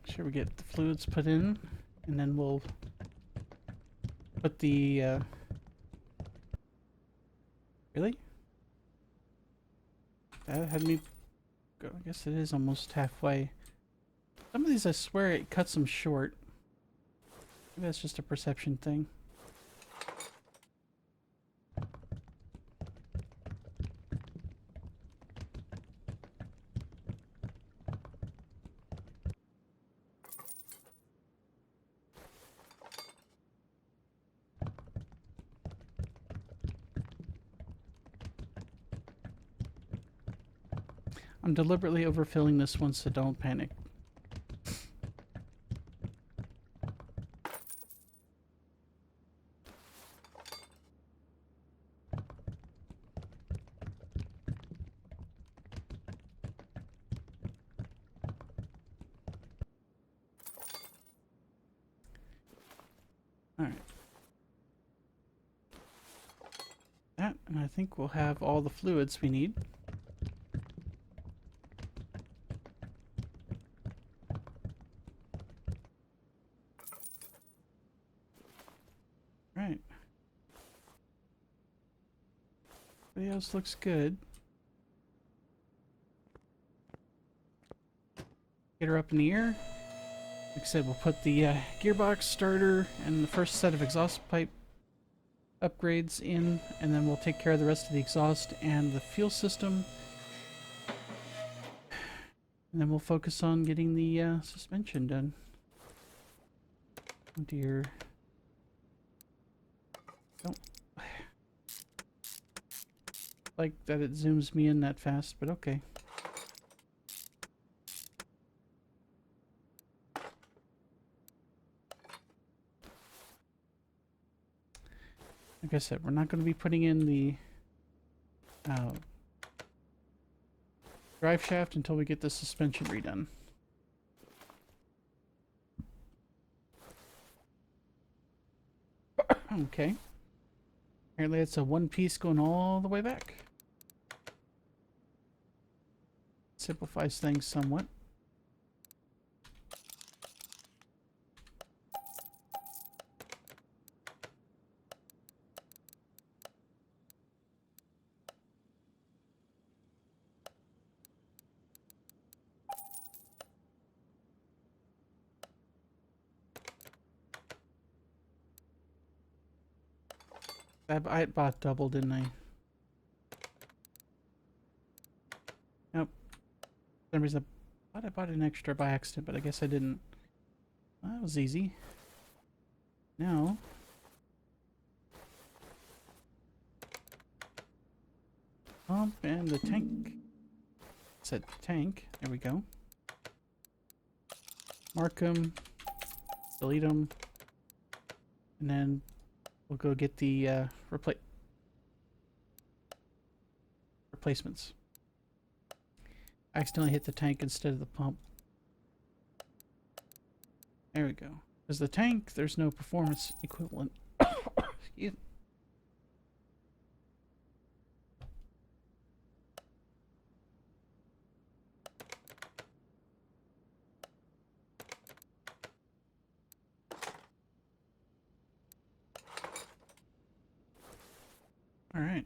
Sure, we get the fluids put in, and then we'll put the, really? That had me go. I guess it is almost halfway. Some of these, I swear, it cuts them short. Maybe that's just a perception thing. I'm deliberately overfilling this one, so don't panic. Alright. That, and I think we'll have all the fluids we need. Right. Everything else looks good. Get her up in the air. Like I said, we'll put the gearbox starter and the first set of exhaust pipe upgrades in, and then we'll take care of the rest of the exhaust and the fuel system. And then we'll focus on getting the suspension done. Oh dear. Don't like that it zooms me in that fast, but okay. Like I said, we're not going to be putting in the drive shaft until we get the suspension redone. Okay. Apparently it's a one piece going all the way back. Simplifies things somewhat. I bought double, didn't I? Nope. For some reason I thought I bought an extra by accident, but I guess I didn't. Well, that was easy. Now Pump and the tank. Set tank. There we go. Mark them. Delete them. And then we'll go get the replacements. I accidentally hit the tank instead of the pump. There we go. Because the tank, there's no performance equivalent. Excuse me. Alright.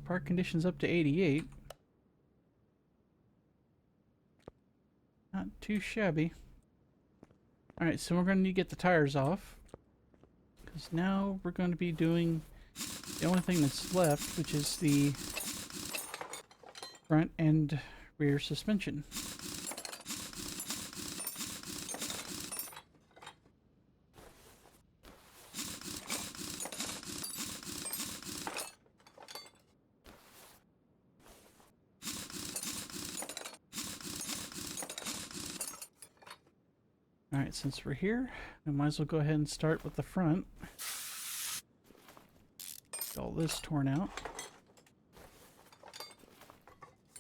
Park conditions up to 88. Not too shabby. Alright, so we're going to need to get the tires off. Because now we're going to be doing the only thing that's left, which is the front and rear suspension. Alright, since we're here, we might as well go ahead and start with the front. Get all this torn out.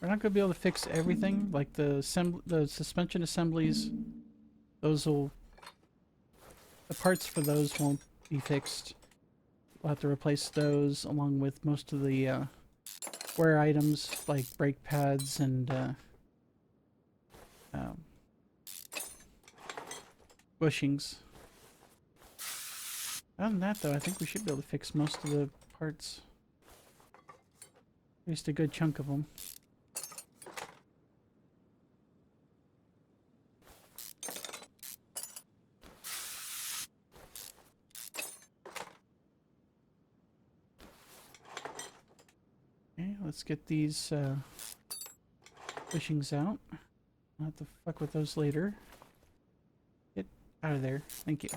We're not going to be able to fix everything, like the suspension assemblies. The parts for those won't be fixed. We'll have to replace those along with most of the wear items like brake pads and bushings. Other than that, though, I think we should be able to fix most of the parts. At least a good chunk of them. Okay, let's get these bushings out. I'll have to fuck with those later. Get out of there. Thank you.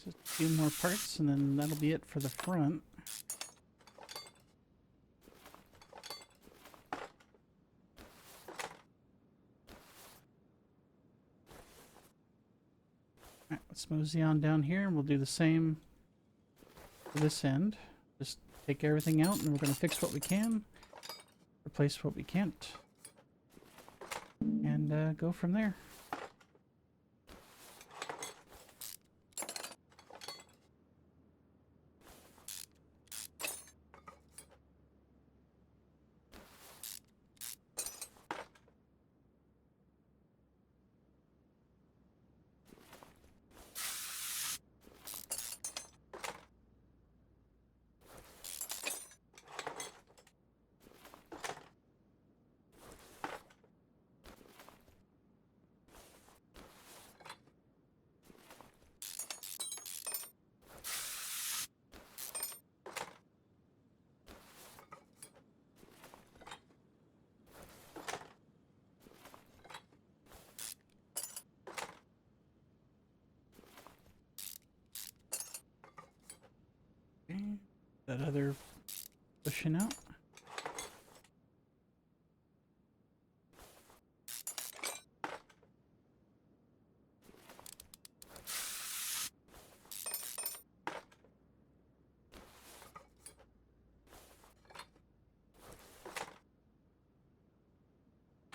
Just a few more parts and then that'll be it for the front. Alright, let's mosey on down here and we'll do the same for this end. Just take everything out and we're going to fix what we can, replace what we can't, and go from there. Okay, that other bushing out.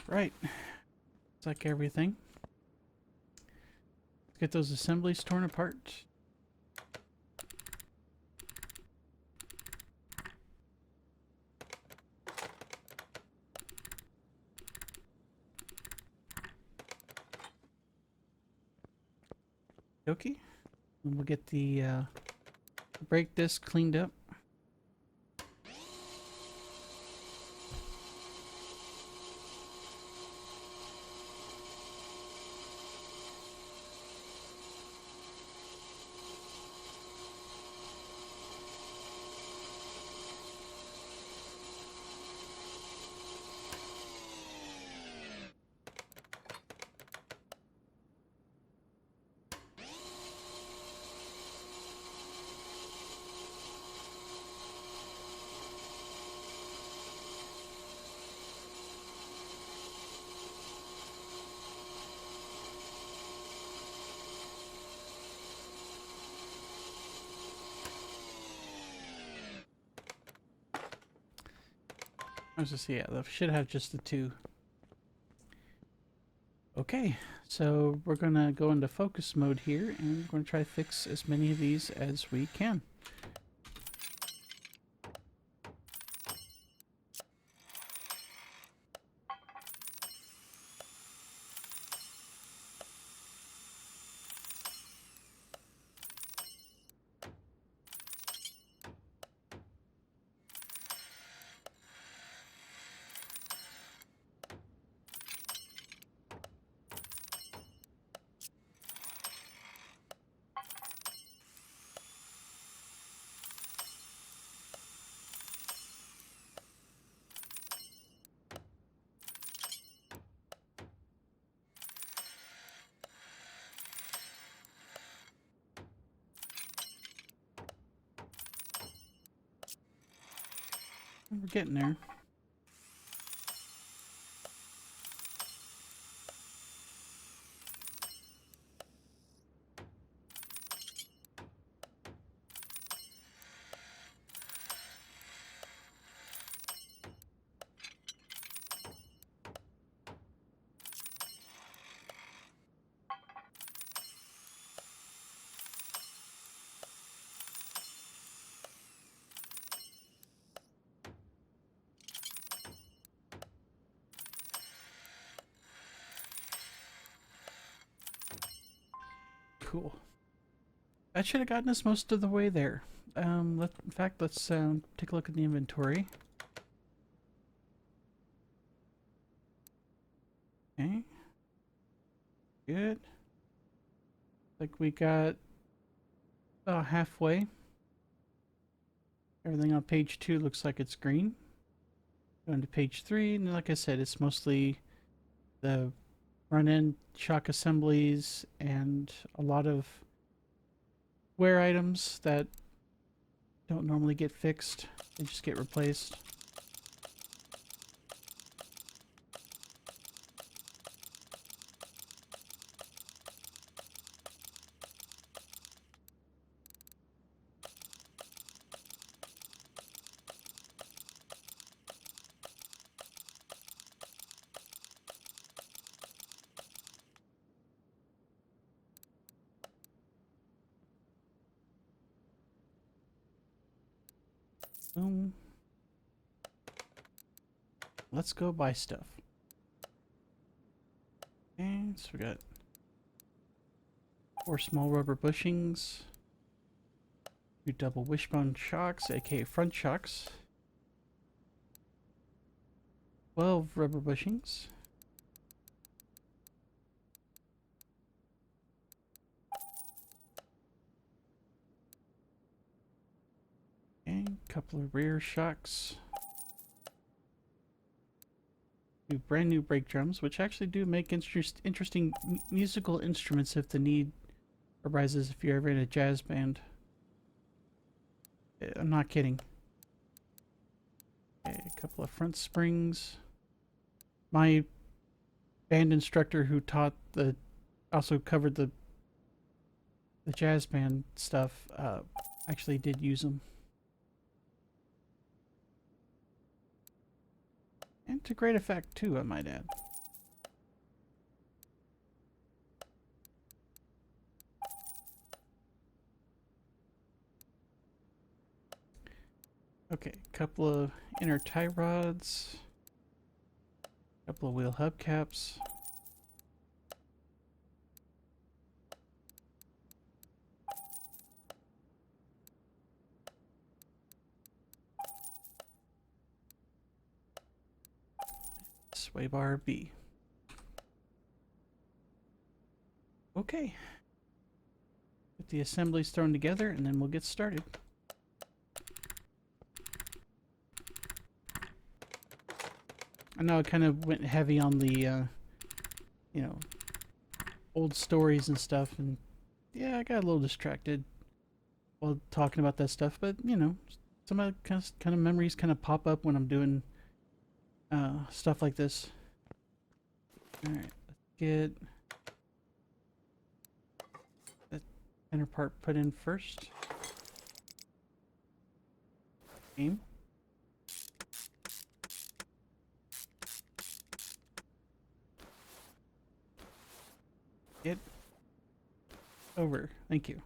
Right, it's like everything. Let's get those assemblies torn apart. Okay. And we'll get the brake disc cleaned up. I was just, yeah, they should have just the two. Okay, so we're gonna go into focus mode here, and we're gonna try to fix as many of these as we can. We're getting there. Cool. That should have gotten us most of the way there. In fact, let's take a look at the inventory. Okay. Good. Like we got about halfway. Everything on page 2 looks like it's green. Going to page 3, and like I said, it's mostly the front-end shock assemblies and a lot of wear items that don't normally get fixed. They just get replaced. Boom. Let's go buy stuff. And so we got 4 small rubber bushings, 2 double wishbone shocks, aka front shocks, 12 rubber bushings, and a couple of rear shocks. 2 brand new brake drums, which actually do make interesting musical instruments if the need arises if you're ever in a jazz band. I'm not kidding. Okay, a couple of front springs. My band instructor who taught also covered the jazz band stuff, actually did use them. And to great effect too, I might add. Okay, couple of inner tie rods, couple of wheel hubcaps, Sway bar B. Okay. Get the assemblies thrown together and then we'll get started. I know I kind of went heavy on the, you know, old stories and stuff, and yeah, I got a little distracted while talking about that stuff, but you know, some of the kind of memories kind of pop up when I'm doing stuff like this. Alright, let's get the center part put in first. Aim. Get over. Thank you.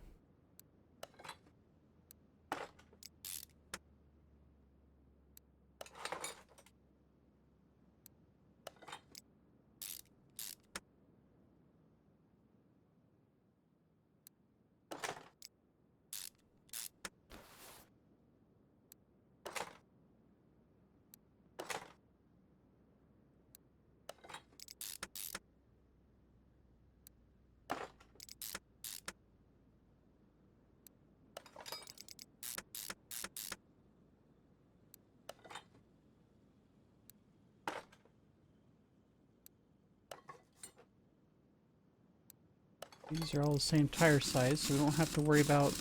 These are all the same tire size, so we don't have to worry about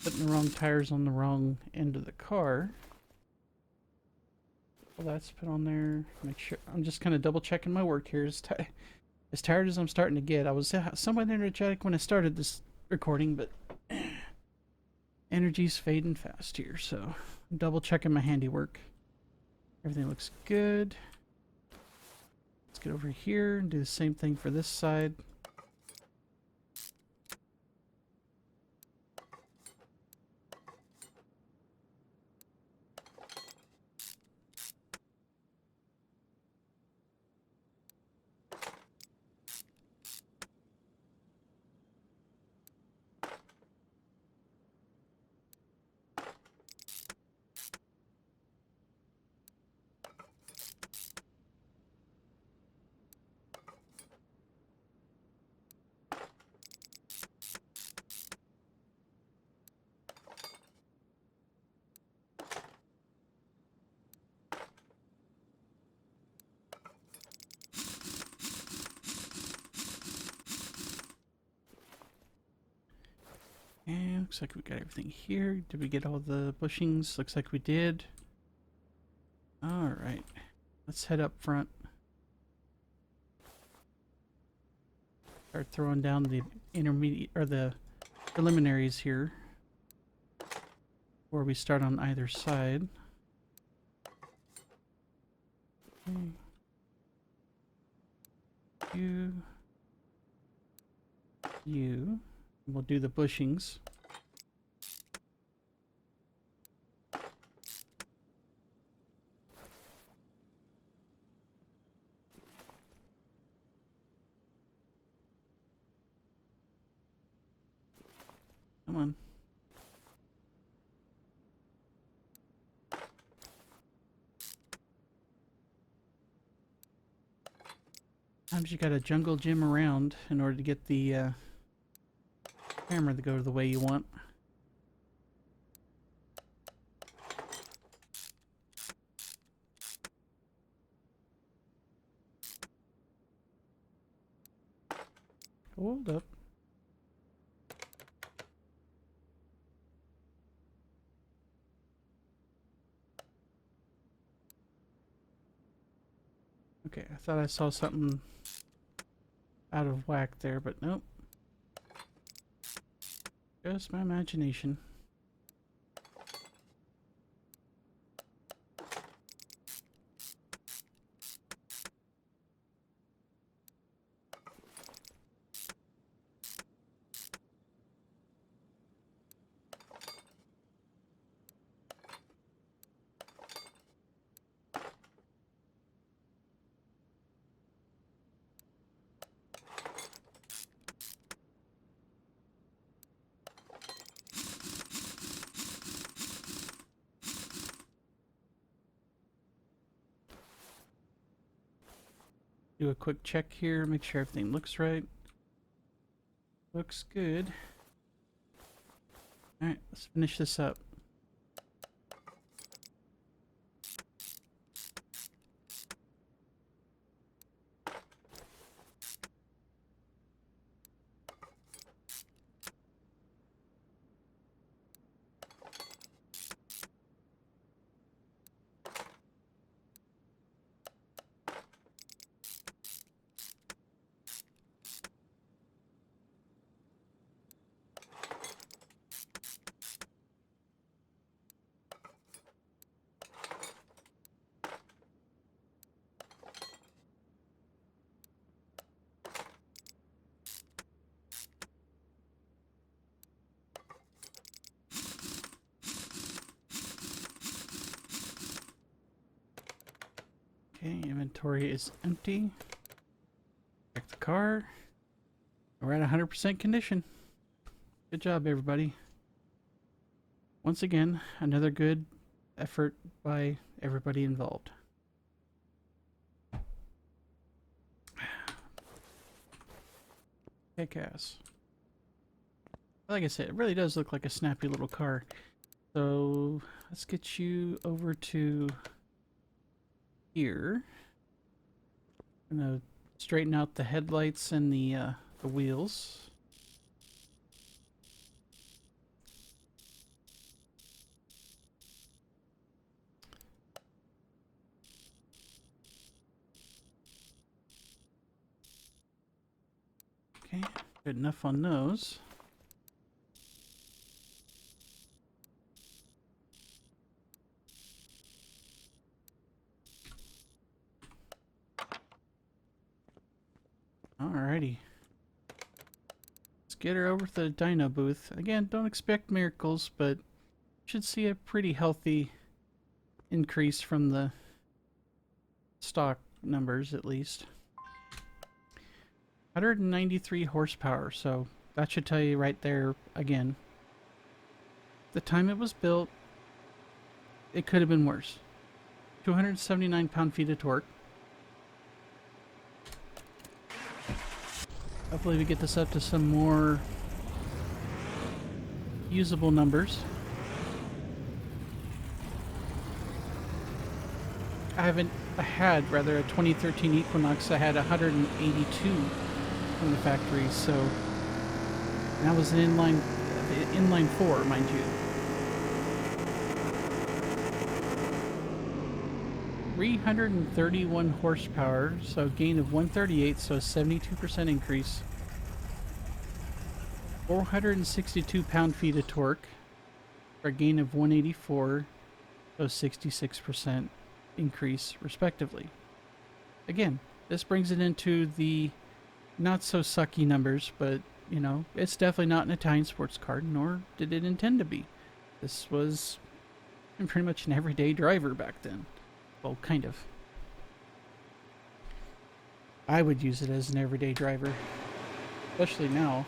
putting the wrong tires on the wrong end of the car. Well, that's put on there. Make sure. I'm just kind of double checking my work here. As tired as I'm starting to get. I was somewhat energetic when I started this recording, but energy's fading fast here, so I'm double checking my handiwork. Everything looks good. Let's get over here and do the same thing for this side. And looks like we got everything here. Did we get all the bushings? Looks like we did. Alright. Let's head up front. Start throwing down the intermediate, or the preliminaries here. Before we start on either side. Okay. You. We'll do the bushings. Come on. Sometimes you gotta jungle gym around in order to get the camera to go the way you want. Hold up. Okay, I thought I saw something out of whack there, but nope. Just my imagination. Do a quick check here, make sure everything looks right. Looks good. Alright, let's finish this up. Okay, inventory is empty. Check the car. We're at 100% condition. Good job, everybody. Once again, another good effort by everybody involved. Kick-ass. Like I said, it really does look like a snappy little car. So let's get you over to here. I'm gonna straighten out the headlights and the wheels. Okay, good enough on those. Alrighty. Let's get her over to the dyno booth. Again, don't expect miracles, but should see a pretty healthy increase from the stock numbers at least. 193 horsepower, so that should tell you right there again. The time it was built, it could have been worse. 279 pound-feet of torque. Hopefully we get this up to some more usable numbers. I had rather a 2013 Equinox. I had 182 from the factory, so that was an inline 4, mind you. 331 horsepower, so a gain of 138, so a 72% increase. 462 pound-feet of torque, for a gain of 184, so 66% increase, respectively. Again, this brings it into the not-so-sucky numbers, but, you know, it's definitely not an Italian sports car, nor did it intend to be. This was pretty much an everyday driver back then. Well, kind of. I would use it as an everyday driver, especially now.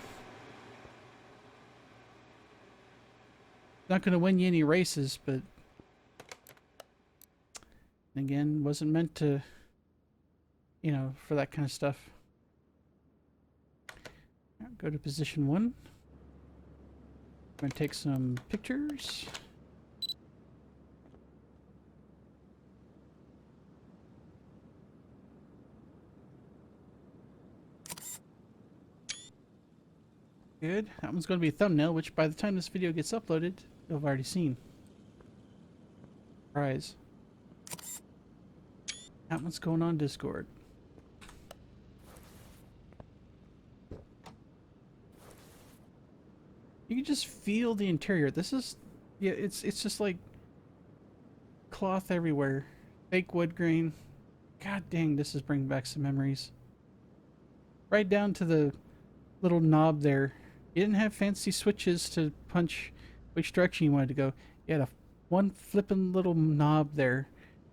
Not going to win you any races, but again, wasn't meant to, you know, for that kind of stuff. Go to position 1. I'm going to take some pictures. Good. That one's going to be a thumbnail, which by the time this video gets uploaded, you'll have already seen. Surprise. That one's going on Discord. You can just feel the interior. This is, yeah, it's just like cloth everywhere. Fake wood grain. God dang, this is bringing back some memories. Right down to the little knob there. You didn't have fancy switches to punch which direction you wanted to go. You had one flippin' little knob there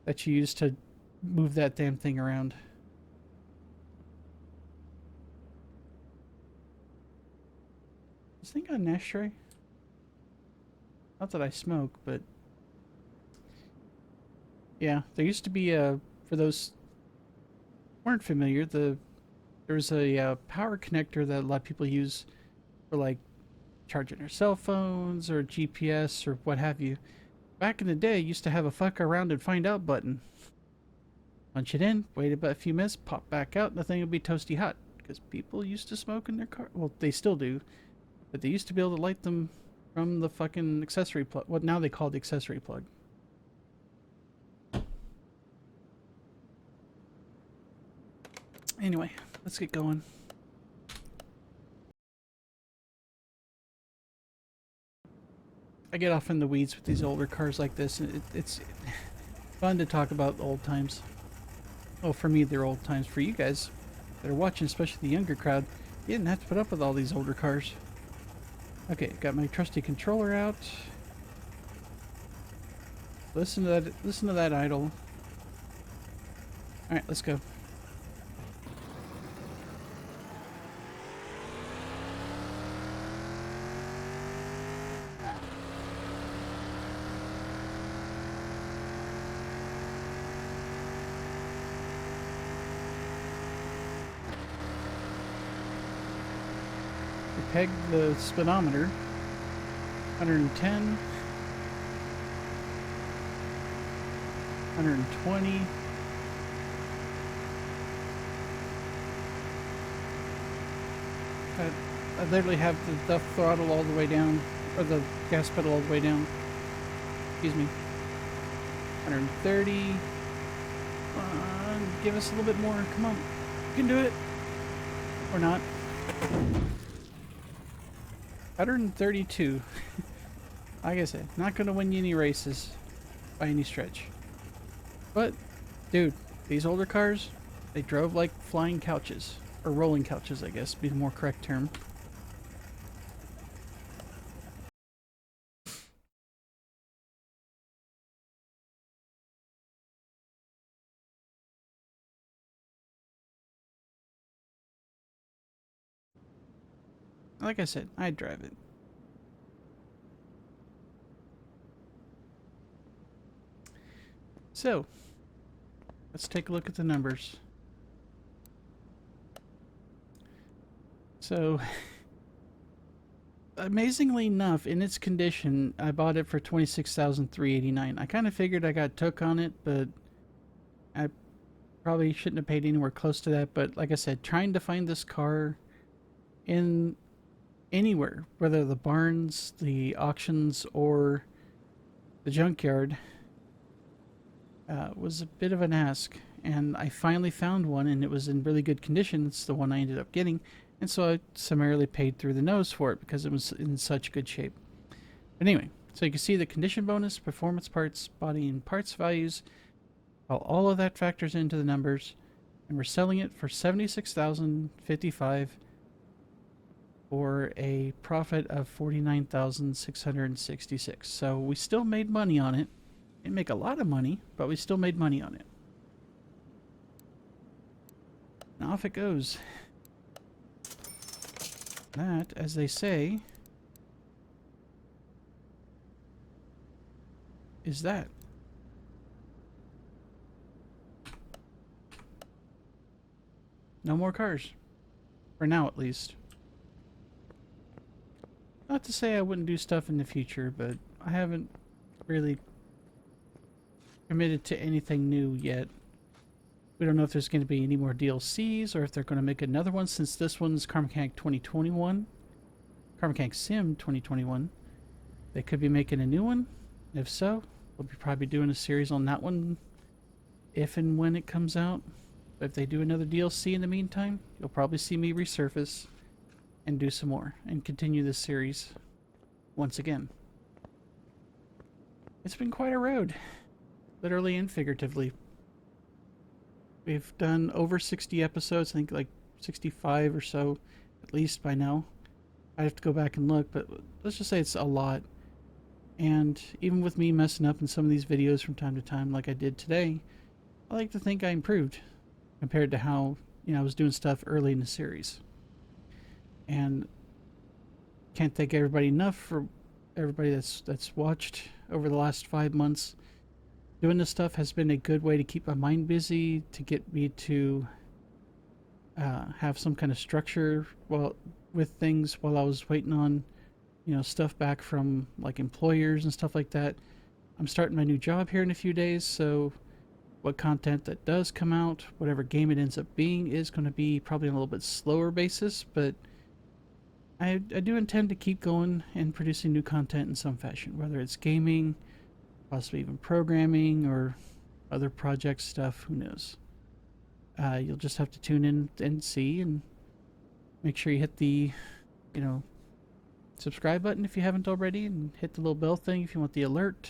that you used to move that damn thing around. This thing got an ashtray? Not that I smoke, but yeah, there used to be a, for those weren't familiar, there's a power connector that a lot of people use for like charging their cell phones or GPS or what have you. Back in the day, used to have a fuck around and find out button. Punch it in, wait about a few minutes, pop back out, and the thing would be toasty hot. Because people used to smoke in their car. Well, they still do, but they used to be able to light them from the fucking accessory plug. What now they call the accessory plug. Anyway, let's get going. I get off in the weeds with these older cars like this, and it's fun to talk about old times. Well, for me, they're old times. For you guys that are watching, especially the younger crowd, you didn't have to put up with all these older cars. Okay, got my trusty controller out. Listen to that idle. Alright, let's go. Peg the speedometer. 110. 120. I literally have the throttle all the way down, or the gas pedal all the way down. Excuse me. 130. Give us a little bit more. Come on. You can do it. Or not. 132. Like I said, not going to win you any races by any stretch. But, dude, these older cars, they drove like flying couches. Or rolling couches, I guess, would be the more correct term. Like I said, I'd drive it. So, let's take a look at the numbers. So, amazingly enough, in its condition, I bought it for $26,389. I kind of figured I got took on it, but I probably shouldn't have paid anywhere close to that. But like I said, trying to find this car in anywhere, whether the barns, the auctions, or the junkyard, was a bit of an ask. And I finally found one, and it was in really good condition. It's the one I ended up getting. And so I summarily paid through the nose for it because it was in such good shape. But anyway, so you can see the condition bonus, performance parts, body and parts values, while all of that factors into the numbers. And we're selling it for $76,055 for a profit of $49,666. So we still made money on it. Didn't make a lot of money, but we still made money on it. Now off it goes. That, as they say, is that. No more cars. For now, at least. Not to say I wouldn't do stuff in the future, but I haven't really committed to anything new yet. We don't know if there's going to be any more DLCs or if they're going to make another one, since this one's Car Mechanic 2021. Car Mechanic Sim 2021. They could be making a new one. If so, we'll be probably doing a series on that one if and when it comes out. But if they do another DLC in the meantime, you'll probably see me resurface and do some more and continue this series once again. It's been quite a road, literally and figuratively. We've done over 60 episodes, I think like 65 or so, at least by now. I have to go back and look, but let's just say it's a lot. And even with me messing up in some of these videos from time to time, like I did today, I like to think I improved compared to how, I was doing stuff early in the series. And can't thank everybody enough for everybody that's watched over the last 5 months. Doing this stuff has been a good way to keep my mind busy, to get me to have some kind of structure with things while I was waiting on, stuff back from like employers and stuff like that. I'm starting my new job here in a few days, so what content that does come out, whatever game it ends up being, is going to be probably on a little bit slower basis, but I do intend to keep going and producing new content in some fashion, whether it's gaming, possibly even programming, or other project stuff, who knows. You'll just have to tune in and see, and make sure you hit the, you know, subscribe button if you haven't already, and hit the little bell thing if you want the alert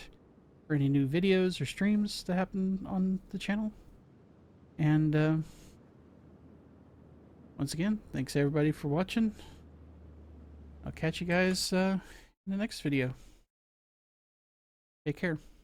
for any new videos or streams that happen on the channel. And once again, thanks everybody for watching. I'll catch you guys in the next video. Take care.